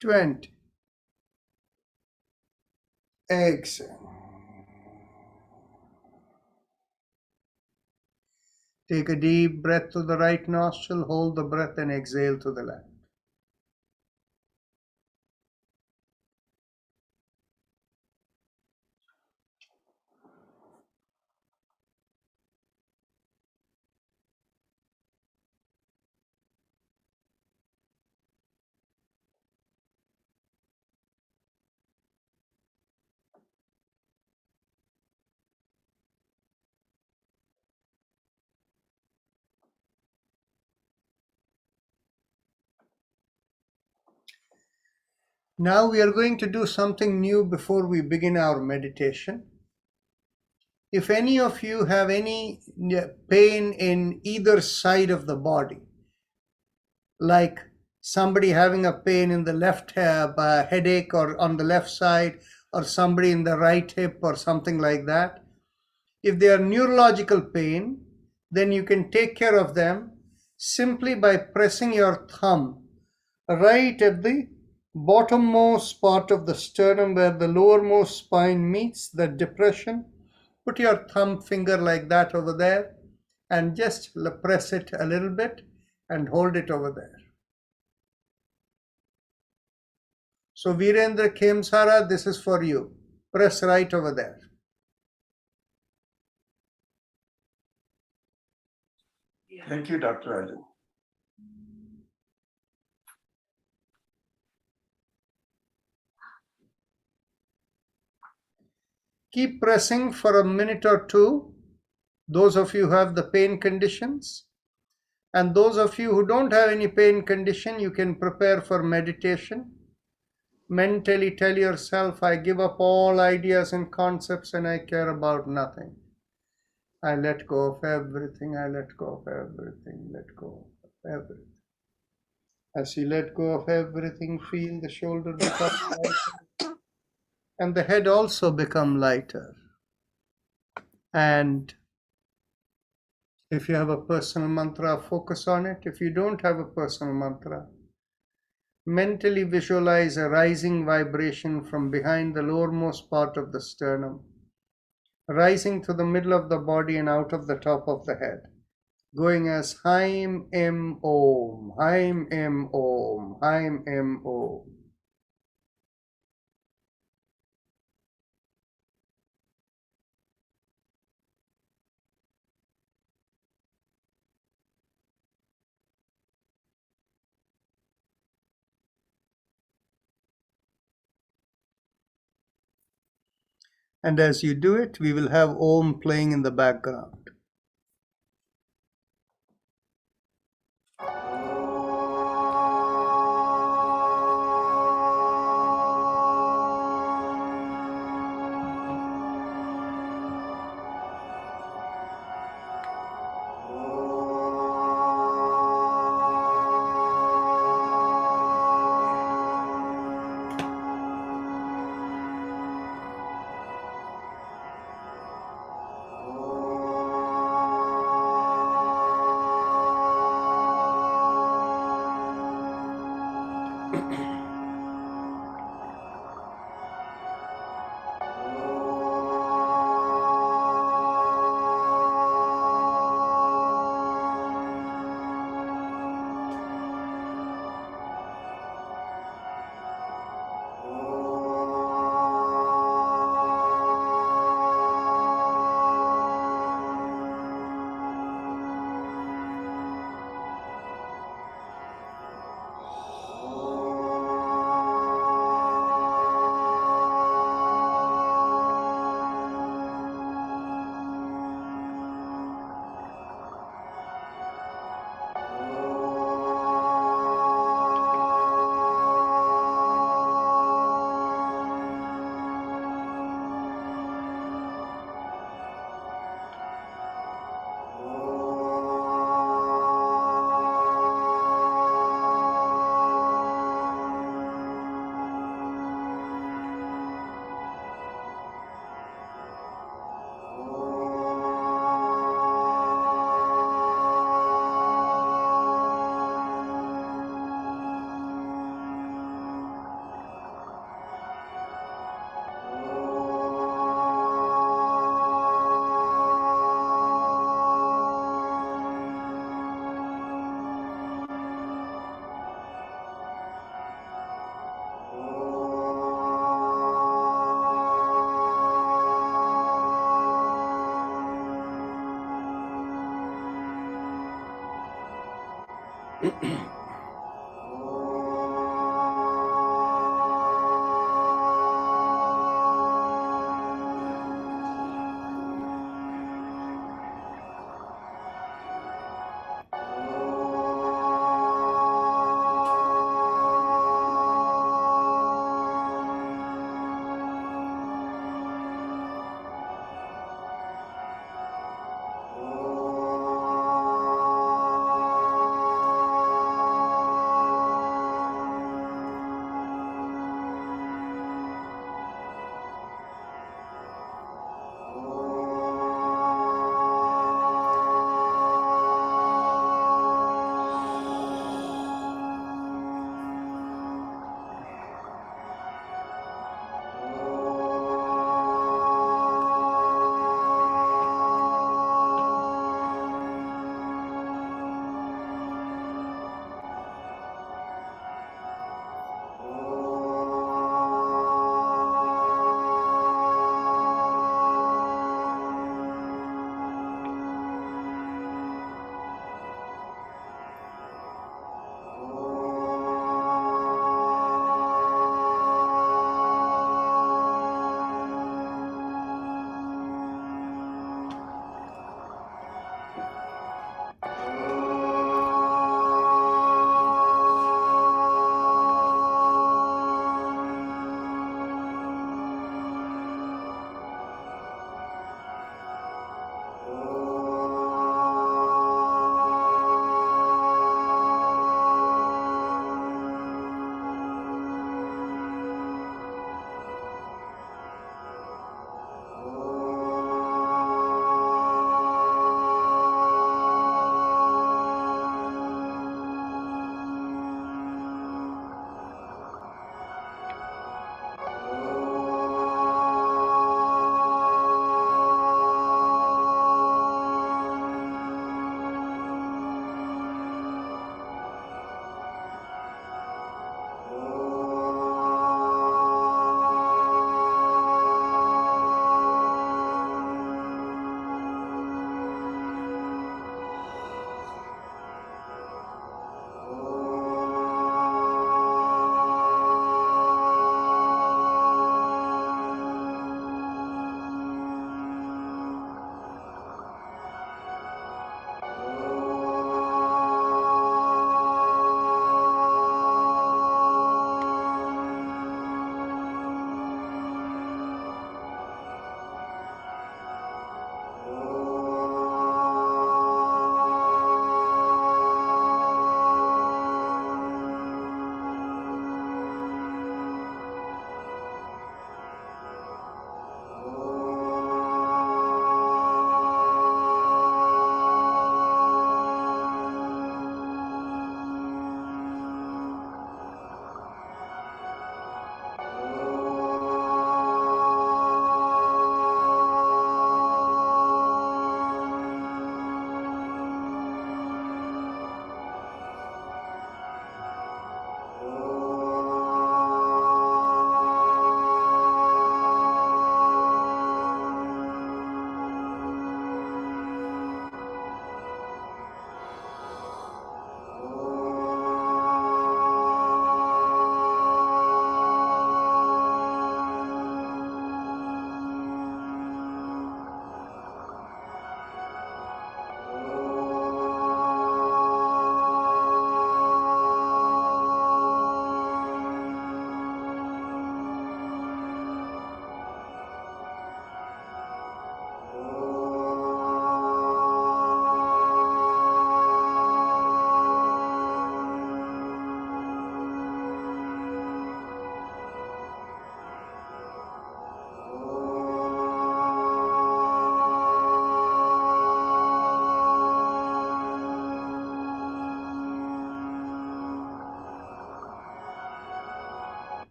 20. Exhale. Take a deep breath to the right nostril, hold the breath and exhale to the left. Now we are going to do something new before we begin our meditation. If any of you have any pain in either side of the body, like somebody having a pain in the left headache or on the left side, or somebody in the right hip or something like that, if they are neurological pain, then you can take care of them simply by pressing your thumb right at the bottommost part of the sternum where the lowermost spine meets the depression. Put your thumb finger like that over there and just press it a little bit and hold it over there. So Virendra Khemsara, this is for you. Press right over there. Thank you, Dr. Rajan. Keep pressing for a minute or two, those of you who have the pain conditions. And those of you who don't have any pain condition, you can prepare for meditation. Mentally tell yourself, I give up all ideas and concepts and I care about nothing. I let go of everything, I let go of everything, let go of everything. As you let go of everything, feel the shoulder become lighter and the head also become lighter. And if you have a personal mantra, focus on it. If you don't have a personal mantra, mentally visualize a rising vibration from behind the lowermost part of the sternum, rising to the middle of the body and out of the top of the head, going as Haim Em Om, Haim Em Om, Haim Em Om. And as you do it, we will have Om playing in the background.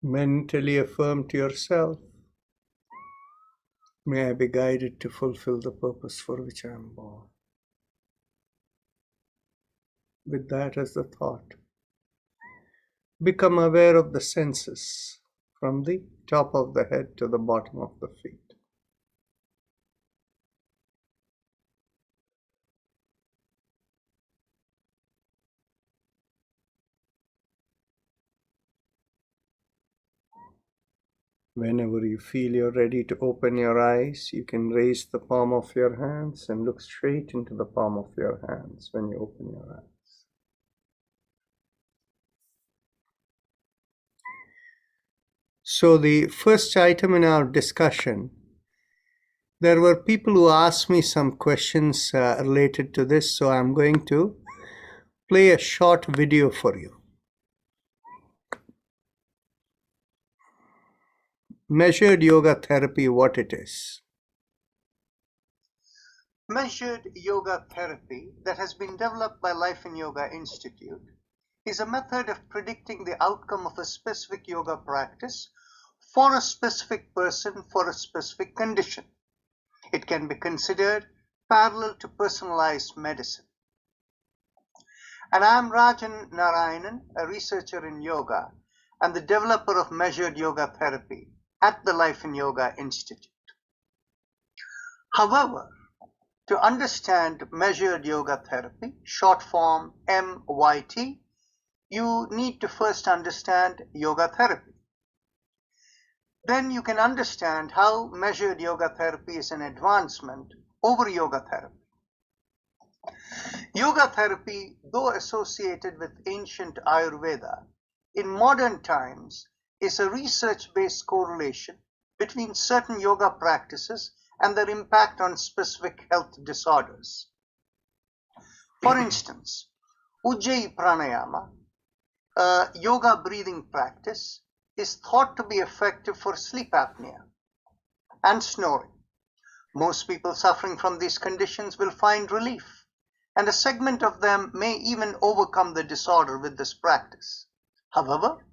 Mentally affirm to yourself, may I be guided to fulfill the purpose for which I am born. With that as the thought, become aware of the senses from the top of the head to the bottom of the feet. Whenever you feel you're ready to open your eyes, you can raise the palm of your hands and look straight into the palm of your hands when you open your eyes. So the first item in our discussion, there were people who asked me some questions related to this, so I'm going to play a short video for you. Measured yoga therapy, what it is. Measured yoga therapy that has been developed by Life in Yoga Institute is a method of predicting the outcome of a specific yoga practice for a specific person for a specific condition. It can be considered parallel to personalized medicine. And I am Rajan Narayanan, a researcher in yoga and the developer of measured yoga therapy at the Life in Yoga Institute. However, to understand measured yoga therapy, short form MYT, you need to first understand yoga therapy. Then you can understand how measured yoga therapy is an advancement over yoga therapy. Yoga therapy, though associated with ancient Ayurveda, in modern times is a research-based correlation between certain yoga practices and their impact on specific health disorders. For instance, Ujjayi Pranayama, a yoga breathing practice, is thought to be effective for sleep apnea and snoring. Most people suffering from these conditions will find relief, and a segment of them may even overcome the disorder with this practice. However,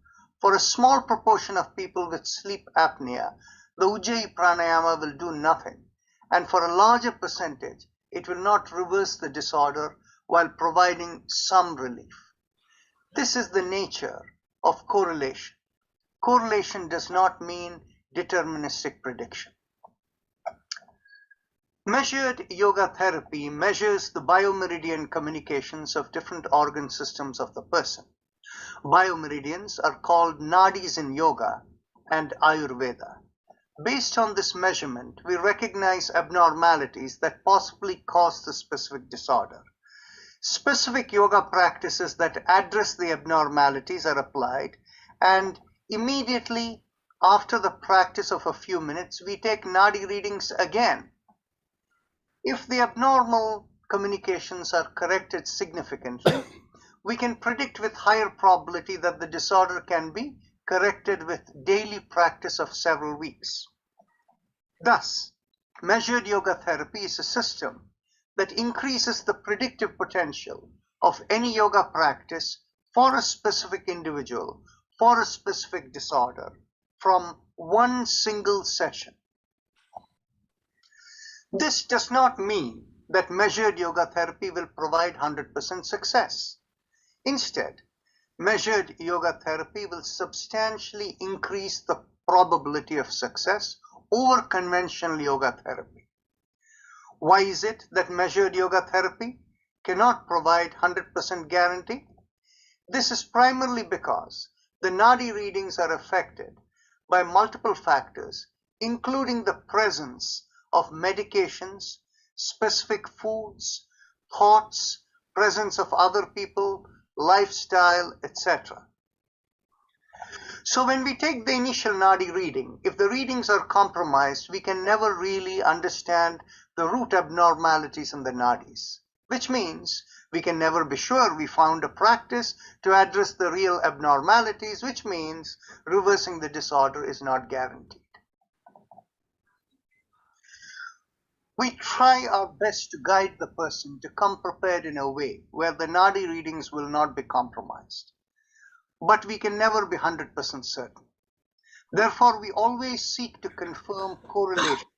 for a small proportion of people with sleep apnea, the Ujjayi Pranayama will do nothing, and for a larger percentage, it will not reverse the disorder while providing some relief. This is the nature of correlation. Correlation does not mean deterministic prediction. Measured yoga therapy measures the biomeridian communications of different organ systems of the person. Biomeridians are called nadis in yoga and Ayurveda. Based on this measurement, we recognize abnormalities that possibly cause the specific disorder. Specific yoga practices that address the abnormalities are applied, and immediately after the practice of a few minutes, we take nadi readings again. If the abnormal communications are corrected significantly, we can predict with higher probability that the disorder can be corrected with daily practice of several weeks. Thus, measured yoga therapy is a system that increases the predictive potential of any yoga practice for a specific individual, for a specific disorder, from one single session. This does not mean that measured yoga therapy will provide 100% success. Instead, measured yoga therapy will substantially increase the probability of success over conventional yoga therapy. Why is it that measured yoga therapy cannot provide 100% guarantee? This is primarily because the Nadi readings are affected by multiple factors, including the presence of medications, specific foods, thoughts, presence of other people, lifestyle, etc. So when we take the initial Nadi reading, if the readings are compromised, we can never really understand the root abnormalities in the Nadis, which means we can never be sure we found a practice to address the real abnormalities, which means reversing the disorder is not guaranteed. We try our best to guide the person to come prepared in a way where the Nadi readings will not be compromised. But we can never be 100% certain. Therefore, we always seek to confirm correlation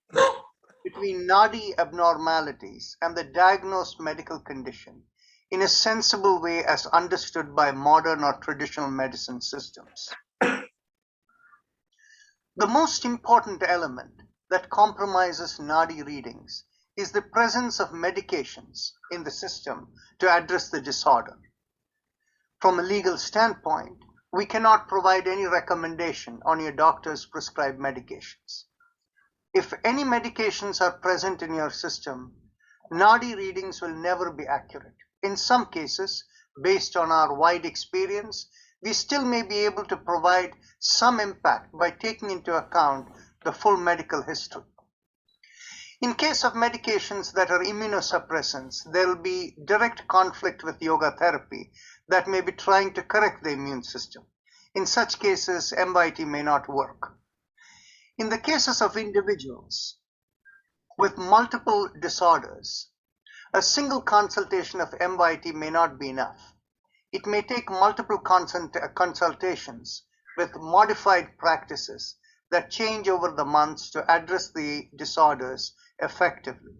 between Nadi abnormalities and the diagnosed medical condition in a sensible way as understood by modern or traditional medicine systems. The most important element that compromises Nadi readings is the presence of medications in the system to address the disorder. From a legal standpoint, we cannot provide any recommendation on your doctor's prescribed medications. If any medications are present in your system, Nadi readings will never be accurate. In some cases, based on our wide experience, we still may be able to provide some impact by taking into account the full medical history. In case of medications that are immunosuppressants, there will be direct conflict with yoga therapy that may be trying to correct the immune system. In such cases, MYT may not work. In the cases of individuals with multiple disorders, a single consultation of MYT may not be enough. It may take multiple consultations with modified practices that change over the months to address the disorders effectively.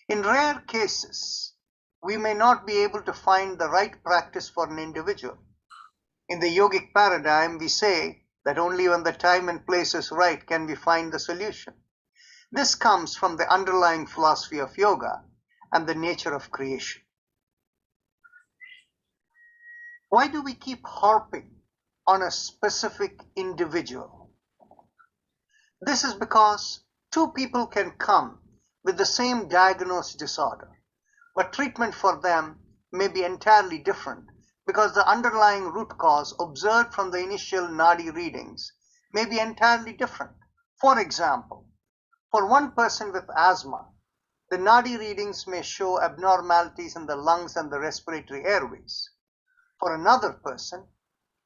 In rare cases, we may not be able to find the right practice for an individual. In the yogic paradigm, we say that only when the time and place is right can we find the solution. This comes from the underlying philosophy of yoga and the nature of creation. Why do we keep harping on a specific individual? This is because two people can come with the same diagnosed disorder, but treatment for them may be entirely different because the underlying root cause observed from the initial Nadi readings may be entirely different. For example, for one person with asthma, the Nadi readings may show abnormalities in the lungs and the respiratory airways. For another person,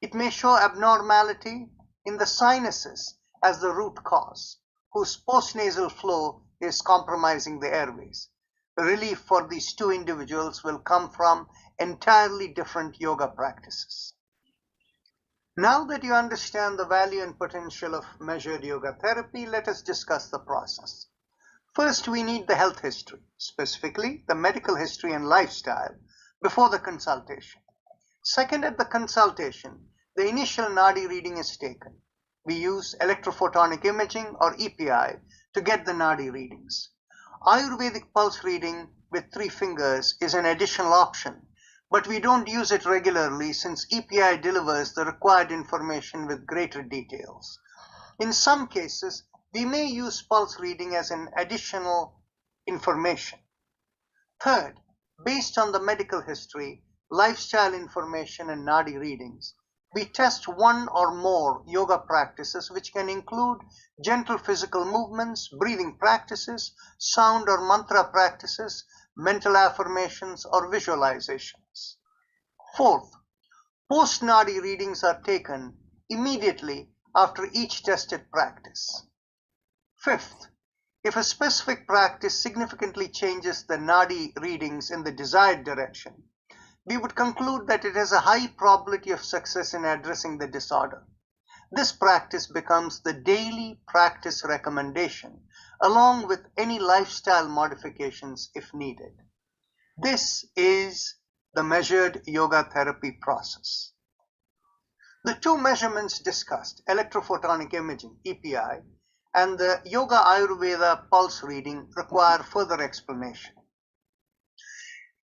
it may show abnormality in the sinuses as the root cause, whose postnasal flow is compromising the airways. The relief for these two individuals will come from entirely different yoga practices. Now that you understand the value and potential of measured yoga therapy, let us discuss the process. First, we need the health history, specifically the medical history and lifestyle, before the consultation. Second, at the consultation, the initial Nadi reading is taken. We use electrophotonic imaging or EPI to get the Nadi readings. Ayurvedic pulse reading with 3 fingers is an additional option, but we don't use it regularly since EPI delivers the required information with greater details. In some cases, we may use pulse reading as an additional information. Third, based on the medical history, lifestyle information and Nadi readings, we test one or more yoga practices which can include gentle physical movements, breathing practices, sound or mantra practices, mental affirmations or visualizations. Fourth, post-Nadi readings are taken immediately after each tested practice. Fifth, if a specific practice significantly changes the Nadi readings in the desired direction, we would conclude that it has a high probability of success in addressing the disorder. This practice becomes the daily practice recommendation, along with any lifestyle modifications if needed. This is the measured yoga therapy process. The two measurements discussed, electrophotonic imaging, EPI, and the Yoga Ayurveda pulse reading, require further explanation.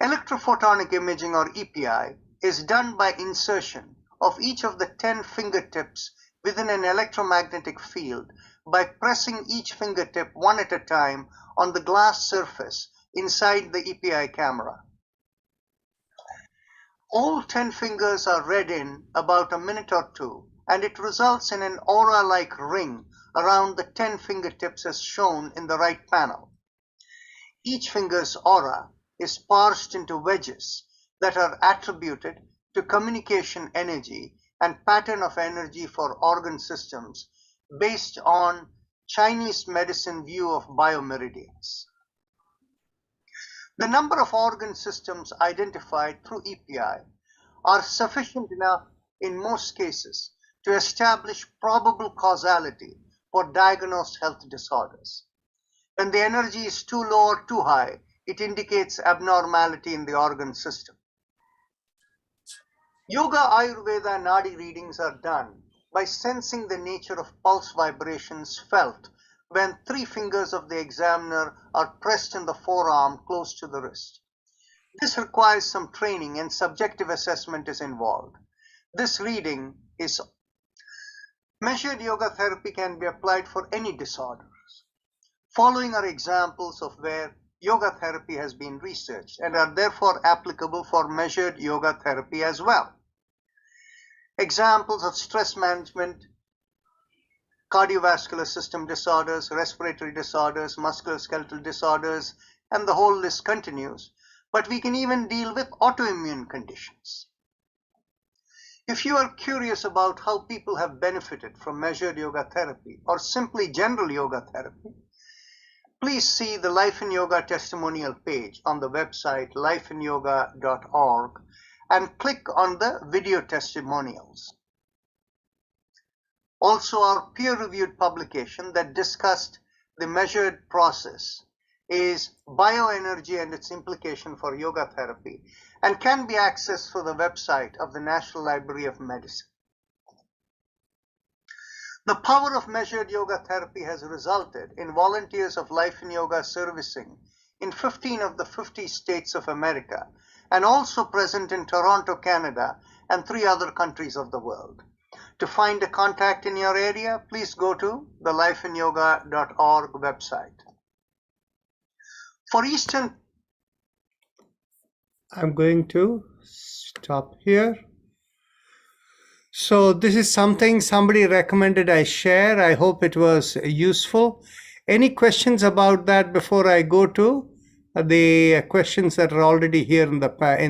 Electrophotonic imaging, or EPI, is done by insertion of each of the 10 fingertips within an electromagnetic field by pressing each fingertip one at a time on the glass surface inside the EPI camera. All 10 fingers are read in about a minute or two, and it results in an aura-like ring around the 10 fingertips as shown in the right panel. Each finger's aura is parsed into wedges that are attributed to communication energy and pattern of energy for organ systems based on Chinese medicine view of biomeridians. The number of organ systems identified through EPI are sufficient enough in most cases to establish probable causality for diagnosed health disorders. When the energy is too low or too high, it indicates abnormality in the organ system. Yoga, Ayurveda, and Nadi readings are done by sensing the nature of pulse vibrations felt when 3 fingers of the examiner are pressed in the forearm close to the wrist. This requires some training and subjective assessment is involved. This reading is measured yoga therapy can be applied for any disorders. Following are examples of where yoga therapy has been researched and are therefore applicable for measured yoga therapy as well. Examples of stress management, cardiovascular system disorders, respiratory disorders, musculoskeletal disorders, and the whole list continues, but we can even deal with autoimmune conditions. If you are curious about how people have benefited from measured yoga therapy or simply general yoga therapy, please see the Life in Yoga testimonial page on the website lifeinyoga.org and click on the video testimonials. Also, our peer-reviewed publication that discussed the measured process is Bioenergy and its Implication for Yoga Therapy and can be accessed through the website of the National Library of Medicine. The power of measured yoga therapy has resulted in volunteers of Life in Yoga servicing in 15 of the 50 states of America and also present in Toronto, Canada, and 3 other countries of the world. To find a contact in your area, please go to the lifeinyoga.org website. For Eastern, I'm going to stop here. So this is something somebody recommended I share. I hope it was useful. Any questions about that before I go to the questions that are already here in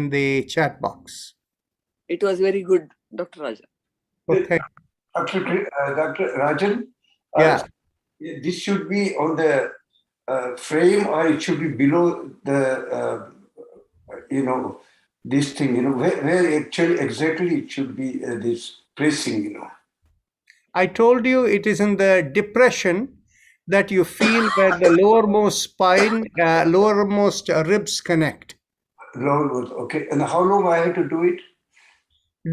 the chat box? It was very good, Dr. Rajan. Okay. Dr. Rajan, Yeah. This should be on the frame, or it should be below the, this thing, where actually exactly it should be this pressing, I told you it is in the depression that you feel where the lowermost spine, lowermost ribs connect. Okay, and how long I have to do it?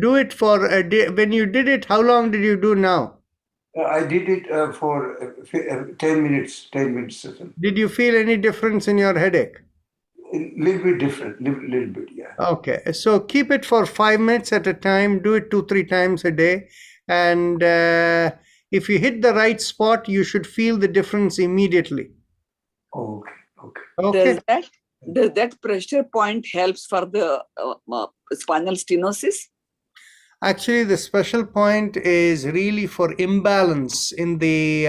Do it for a day. When you did it, how long did you do now? I did it for 10 minutes. Did you feel any difference in your headache? A little bit different, little bit, yeah. Okay, so keep it for 5 minutes at a time. Do it 2-3 times a day. And if you hit the right spot, you should feel the difference immediately. Okay. Does that pressure point helps for the spinal stenosis? Actually, the special point is really for imbalance in the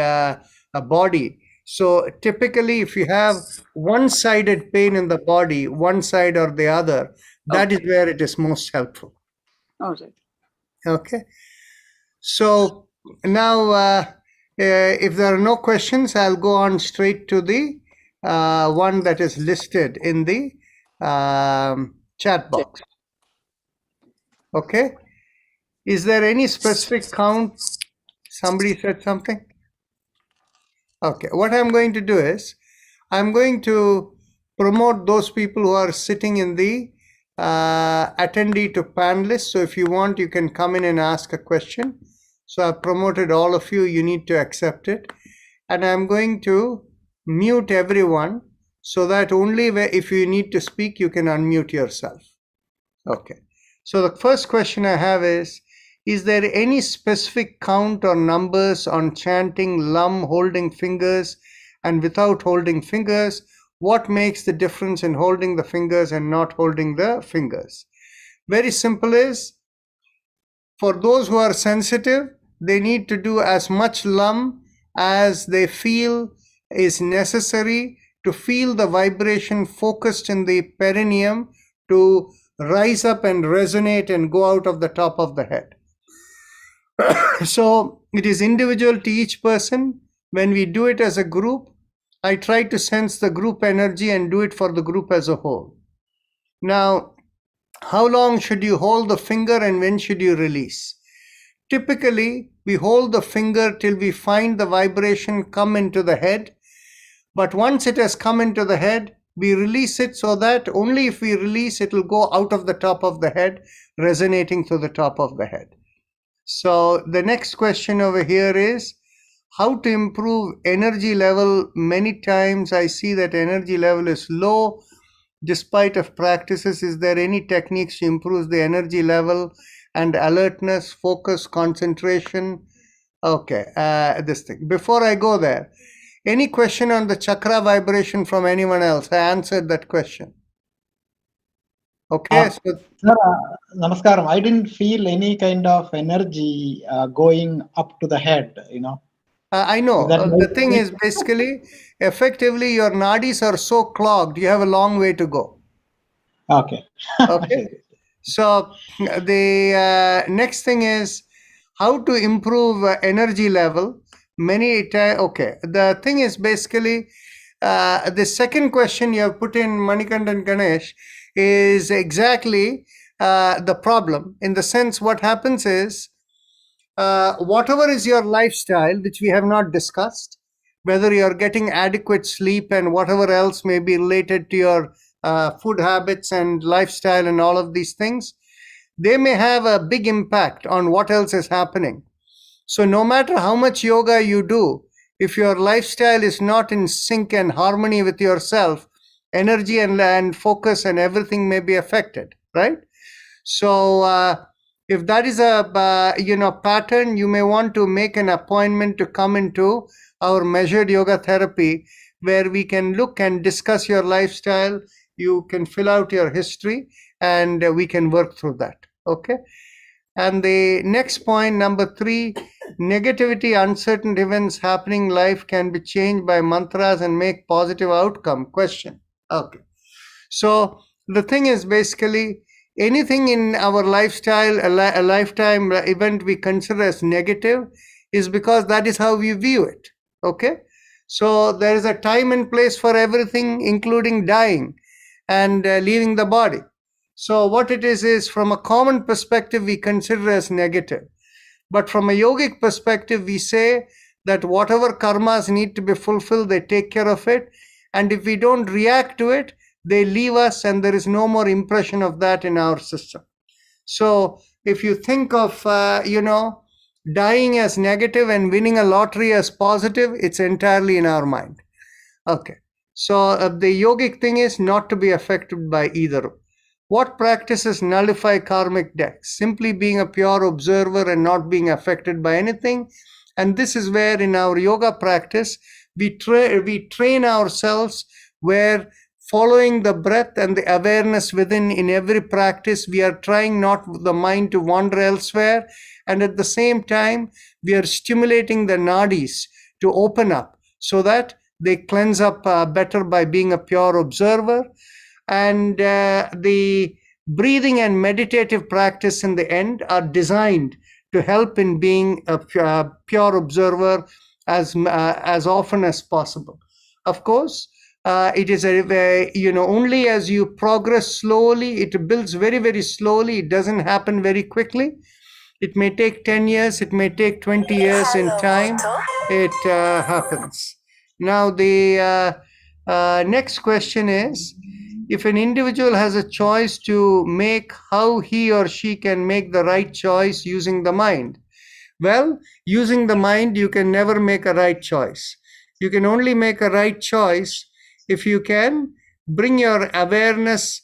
body. So typically, if you have one-sided pain in the body, one side or the other, that is where it is most helpful. All right. Okay. So now, if there are no questions, I'll go on straight to the one that is listed in the chat box. Okay. Is there any specific count? Somebody said something? Okay. What I'm going to do is, I'm going to promote those people who are sitting in the attendee to panelists. So if you want, you can come in and ask a question. So I've promoted all of you. You need to accept it. And I'm going to mute everyone so that only if you need to speak, you can unmute yourself. Okay. So the first question I have is there any specific count or numbers on chanting Lam holding fingers and without holding fingers? What makes the difference in holding the fingers and not holding the fingers? Very simple is, for those who are sensitive, they need to do as much Lam as they feel is necessary to feel the vibration focused in the perineum to rise up and resonate and go out of the top of the head. So it is individual to each person. When we do it as a group, I try to sense the group energy and do it for the group as a whole. Now, how long should you hold the finger and when should you release? Typically, we hold the finger till we find the vibration come into the head. But once it has come into the head, we release it so that only if we release, it will go out of the top of the head, resonating through the top of the head. So the next question over here is how to improve energy level. Many times I see that energy level is low despite of practices. Is there any techniques to improve the energy level and alertness, focus, concentration? Okay, this thing. Before I go there, any question on the chakra vibration from anyone else? I answered that question. Okay, so Sir, Namaskaram. I didn't feel any kind of energy going up to the head, I know. That The might thing be- is basically, effectively, your nadis are so clogged, you have a long way to go. Okay. Okay. So the next thing is how to improve energy level. Okay. The thing is basically, the second question you have put in, Manikandan Ganesh, is exactly the problem. In the sense, what happens is, whatever is your lifestyle, which we have not discussed, whether you're getting adequate sleep and whatever else may be related to your food habits and lifestyle and all of these things, they may have a big impact on what else is happening. So no matter how much yoga you do, if your lifestyle is not in sync and harmony with yourself, energy and focus and everything may be affected, right? So if that is a pattern, you may want to make an appointment to come into our measured yoga therapy, where we can look and discuss your lifestyle. You can fill out your history and we can work through that. Okay. And the next point, number 3, negativity, uncertain events happening in life can be changed by mantras and make positive outcome. Question. Okay. So the thing is basically, anything in our lifestyle, a lifetime event we consider as negative, is because that is how we view it. Okay. So there is a time and place for everything, including dying and leaving the body. So what it is from a common perspective, we consider as negative. But from a yogic perspective, we say that whatever karmas need to be fulfilled, they take care of it. And if we don't react to it, they leave us and there is no more impression of that in our system. So if you think of, dying as negative and winning a lottery as positive, it's entirely in our mind. Okay. So the yogic thing is not to be affected by either. What practices nullify karmic debts? Simply being a pure observer and not being affected by anything. And this is where in our yoga practice, we train ourselves where following the breath and the awareness within in every practice, we are trying not the mind to wander elsewhere. And at the same time, we are stimulating the nadis to open up so that they cleanse up better by being a pure observer. And the breathing and meditative practice in the end are designed to help in being a pure observer as often as possible. Of course, it is only as you progress slowly, it builds very, very slowly. It doesn't happen very quickly. It may take 10 years, it may take 20 years in time. It happens. Now, the next question is if an individual has a choice to make how he or she can make the right choice using the mind. Well, using the mind, you can never make a right choice. You can only make a right choice if you can bring your awareness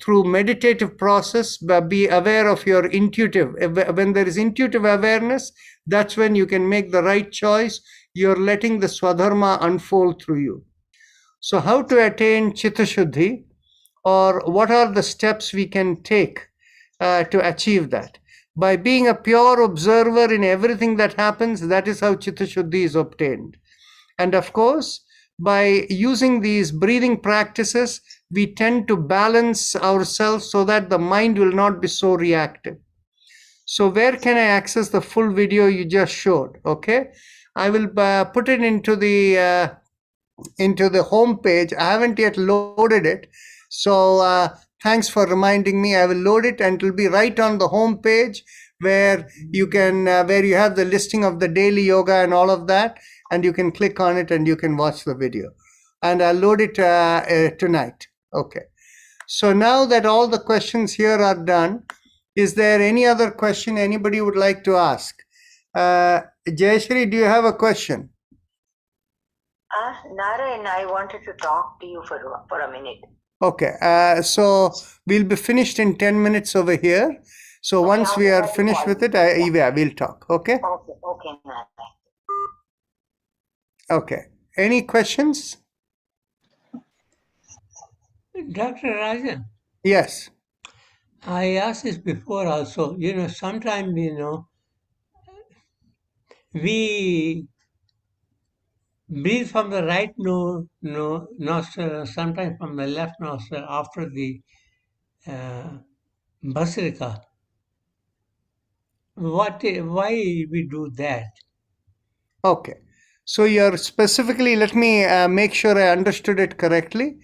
through meditative process, but be aware of your intuitive. When there is intuitive awareness, that's when you can make the right choice. You're letting the Swadharma unfold through you. So how to attain Chitta Shuddhi, or what are the steps we can take to achieve that? By being a pure observer in everything that happens, that is how Chitta Shuddhi is obtained. And of course, by using these breathing practices, we tend to balance ourselves so that the mind will not be so reactive. So where can I access the full video you just showed? Okay, I will put it into the home page. I haven't yet loaded it, so thanks for reminding me. I will load it, and it will be right on the home page where you can where you have the listing of the daily yoga and all of that, and you can click on it and you can watch the video. And I'll load it tonight. Okay. So now that all the questions here are done, is there any other question anybody would like to ask? Jayashri, do you have a question? Narayan, I wanted to talk to you for a minute. Okay, so we'll be finished in 10 minutes over here. So Okay, once we I'll are call finished you. with it, we'll talk. Okay? Okay, Narayan. Okay. Any questions? Dr. Rajan, Yes. I asked this before also. Sometimes, we breathe from the right nostril, sometimes from the left nostril after the Bhasrika. Why we do that? Okay. So you're specifically, let me make sure I understood it correctly.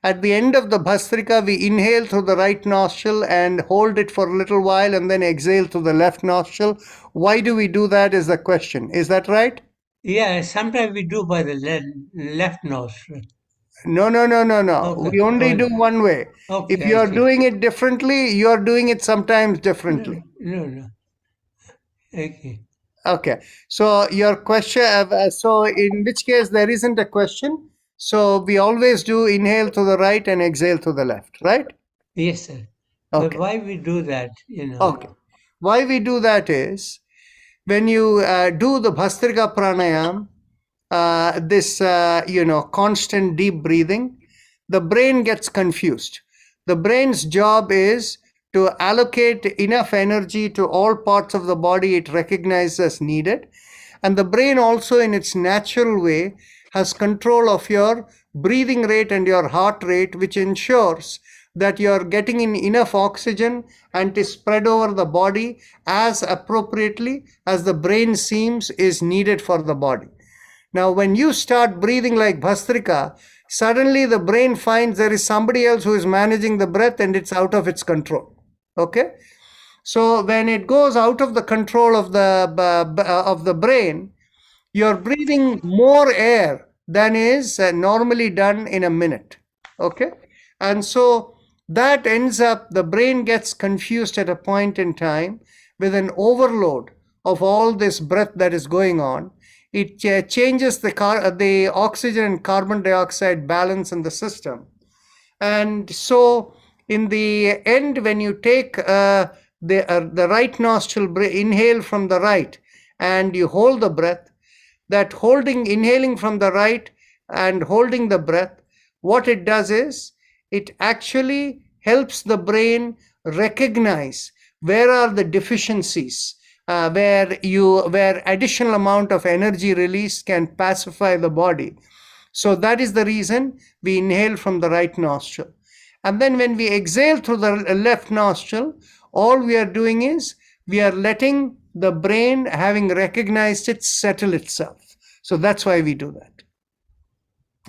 At the end of the Bhastrika, we inhale through the right nostril and hold it for a little while and then exhale through the left nostril. Why do we do that is the question. Is that right? Yeah, sometimes we do by the left nostril. No. Okay. We only do one way. Okay, If you're I see. doing it differently, you're doing it sometimes differently. No. Okay. Okay. So your question, so in which case there isn't a question. So we always do inhale to the right and exhale to the left, right? Yes, sir. But Okay. why we do that, Okay. Why we do that is when you do the Bhastrika Pranayam, this, constant deep breathing, the brain gets confused. The brain's job is to allocate enough energy to all parts of the body it recognizes as needed. And the brain also, in its natural way, has control of your breathing rate and your heart rate, which ensures that you're getting in enough oxygen and is spread over the body as appropriately as the brain seems is needed for the body. Now, when you start breathing like Bhastrika, suddenly the brain finds there is somebody else who is managing the breath and it's out of its control. Okay? So when it goes out of the control of the brain, you're breathing more air than is normally done in a minute. Okay? And so that ends up, the brain gets confused at a point in time with an overload of all this breath that is going on. It changes the oxygen and carbon dioxide balance in the system. And so in the end, when you take the right nostril, inhale from the right, and you hold the breath, that inhaling from the right and holding the breath, what it does is it actually helps the brain recognize where are the deficiencies, where additional amount of energy release can pacify the body. So that is the reason we inhale from the right nostril. And then when we exhale through the left nostril, all we are doing is we are letting the brain, having recognized it, settle itself. So that's why we do that.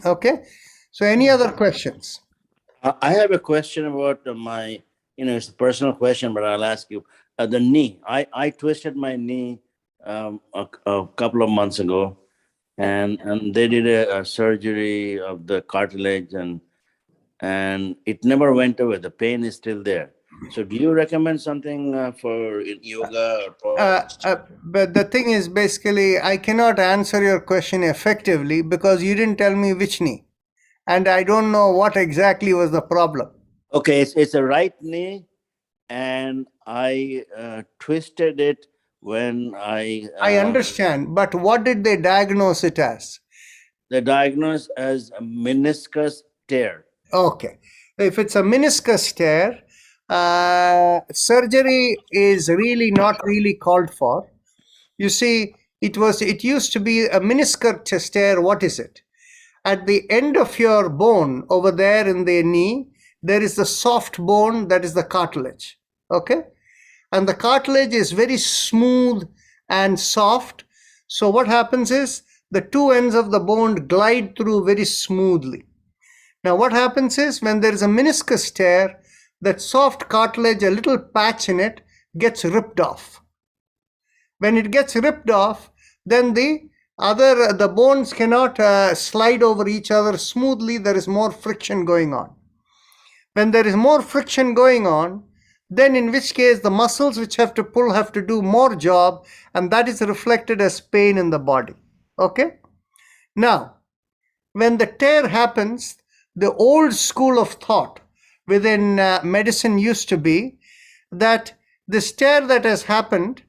Okay. So any other questions? I have a question about my, it's a personal question, but I'll ask you. The knee. I twisted my knee a couple of months ago, and they did a surgery of the cartilage, and and it never went away. The pain is still there. So do you recommend something for yoga? But the thing is, basically, I cannot answer your question effectively because you didn't tell me which knee. And I don't know what exactly was the problem. Okay, it's a right knee, and I twisted it when I understand, but what did they diagnose it as? The diagnosis as a meniscus tear. Okay. If it's a meniscus tear, surgery is really not really called for. You see, it used to be a meniscus tear. What is it? At the end of your bone over there in the knee, there is the soft bone that is the cartilage. Okay. And the cartilage is very smooth and soft. So what happens is the two ends of the bone glide through very smoothly. Now what happens is when there is a meniscus tear, that soft cartilage, a little patch in it, gets ripped off. When it gets ripped off, then the bones cannot slide over each other smoothly. There is more friction going on. When there is more friction going on, then in which case the muscles which have to pull have to do more job, and that is reflected as pain in the body. Okay? Now, when the tear happens, the old school of thought within medicine used to be that this tear that has happened,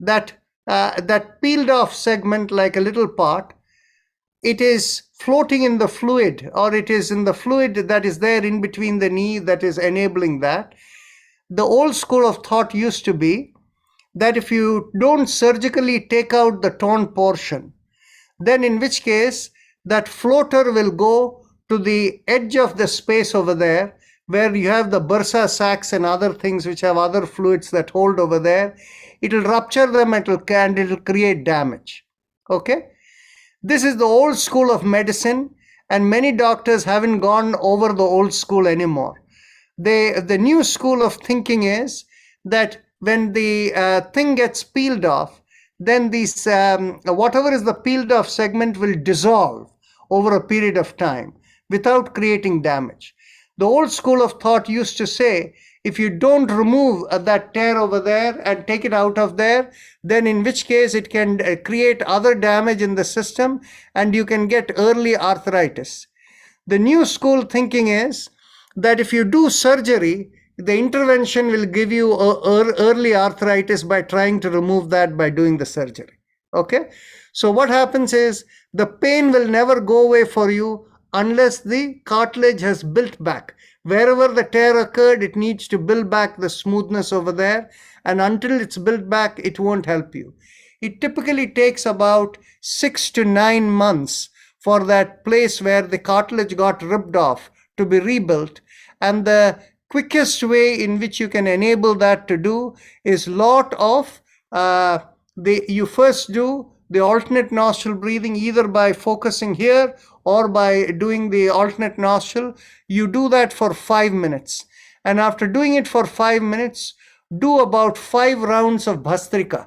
that peeled off segment like a little part, it is floating in the fluid, or it is in the fluid that is there in between the knee that is enabling that. The old school of thought used to be that if you don't surgically take out the torn portion, then in which case that floater will go to the edge of the space over there where you have the bursa sacs and other things which have other fluids that hold over there. It will rupture them and it will create damage. Okay? This is the old school of medicine, and many doctors haven't gone over the old school anymore. The new school of thinking is that when the thing gets peeled off, then these whatever is the peeled off segment will dissolve over a period of time without creating damage. The old school of thought used to say, if you don't remove that tear over there and take it out of there, then in which case it can create other damage in the system and you can get early arthritis. The new school thinking is that if you do surgery, the intervention will give you early arthritis by trying to remove that by doing the surgery. Okay? So what happens is the pain will never go away for you unless the cartilage has built back. Wherever the tear occurred, it needs to build back the smoothness over there, and until it's built back, it won't help you. It typically takes about 6 to 9 months for that place where the cartilage got ripped off to be rebuilt, and the quickest way in which you can enable that to do is you first do the alternate nostril breathing, either by focusing here or by doing the alternate nostril. You do that for 5 minutes, and after doing it for 5 minutes, do about 5 rounds of Bhastrika,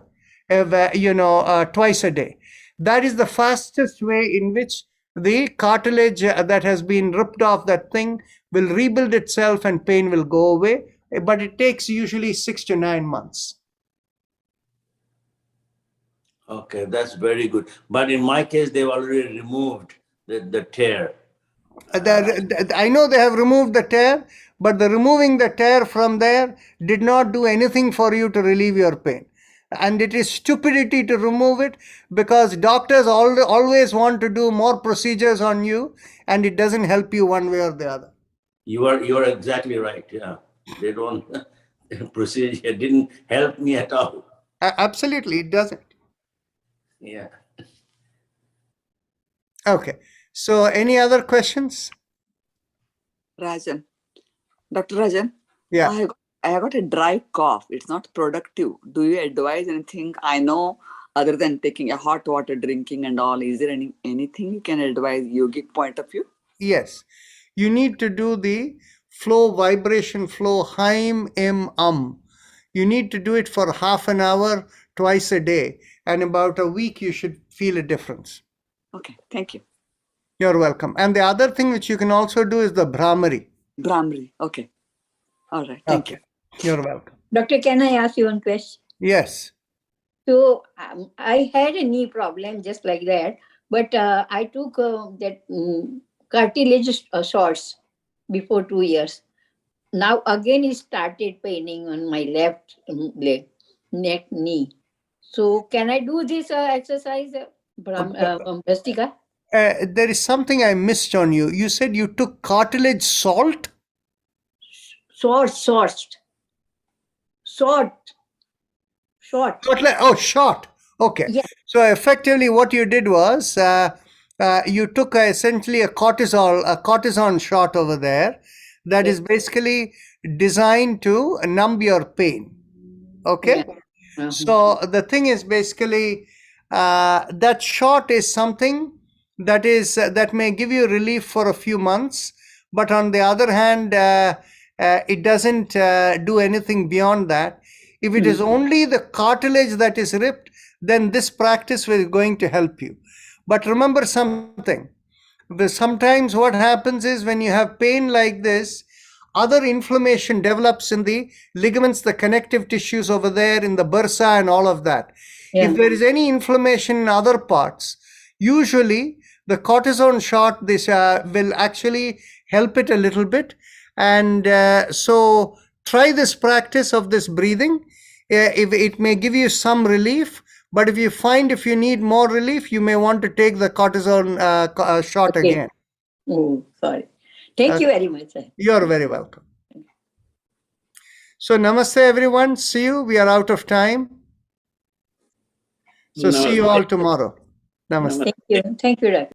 twice a day. That is the fastest way in which the cartilage that has been ripped off that thing will rebuild itself and pain will go away, but it takes usually 6 to 9 months. Okay, that's very good. But in my case, they've already removed the tear. I know they have removed the tear, but the removing the tear from there did not do anything for you to relieve your pain. And it is stupidity to remove it, because doctors always want to do more procedures on you, and it doesn't help you one way or the other. You are exactly right. Yeah, they don't. Procedure didn't help me at all. Absolutely, it doesn't. Yeah. Okay. So, any other questions? Rajan. Dr. Rajan, Yeah. I have got a dry cough. It's not productive. Do you advise anything? I know other than taking a hot water, drinking and all, is there anything you can advise yogic point of view? Yes. You need to do the flow, vibration flow, Haim, You need to do it for half an hour twice a day, and about a week you should feel a difference. Okay, thank you. You're welcome. And the other thing which you can also do is the Brahmari. Brahmari. Okay. All right. Thank you. You're welcome. Doctor, can I ask you one question? Yes. So I had a knee problem just like that, but I took that cartilage shots before 2 years. Now again it started paining on my left leg, neck, knee. So can I do this exercise, Bhastika? There is something I missed on you. You said you took cartilage salt? Short. Oh, shot. Okay. Yeah. So effectively what you did was you took essentially a cortisone shot over there that is basically designed to numb your pain. Okay. Yeah. So the thing is basically that shot is something that may give you relief for a few months, but on the other hand, it doesn't do anything beyond that. If it is only the cartilage that is ripped, then this practice is going to help you. But remember something. Sometimes what happens is when you have pain like this, other inflammation develops in the ligaments, the connective tissues over there, in the bursa and all of that. Yeah. If there is any inflammation in other parts, usually the cortisone shot will actually help it a little bit. And so try this practice of this breathing. If it may give you some relief, but if you need more relief, you may want to take the cortisone shot again. Oh, sorry. Thank you very much, sir. You're very welcome. So namaste everyone. See you. We are out of time. So see you all tomorrow. Namaste. Thank you, Doctor.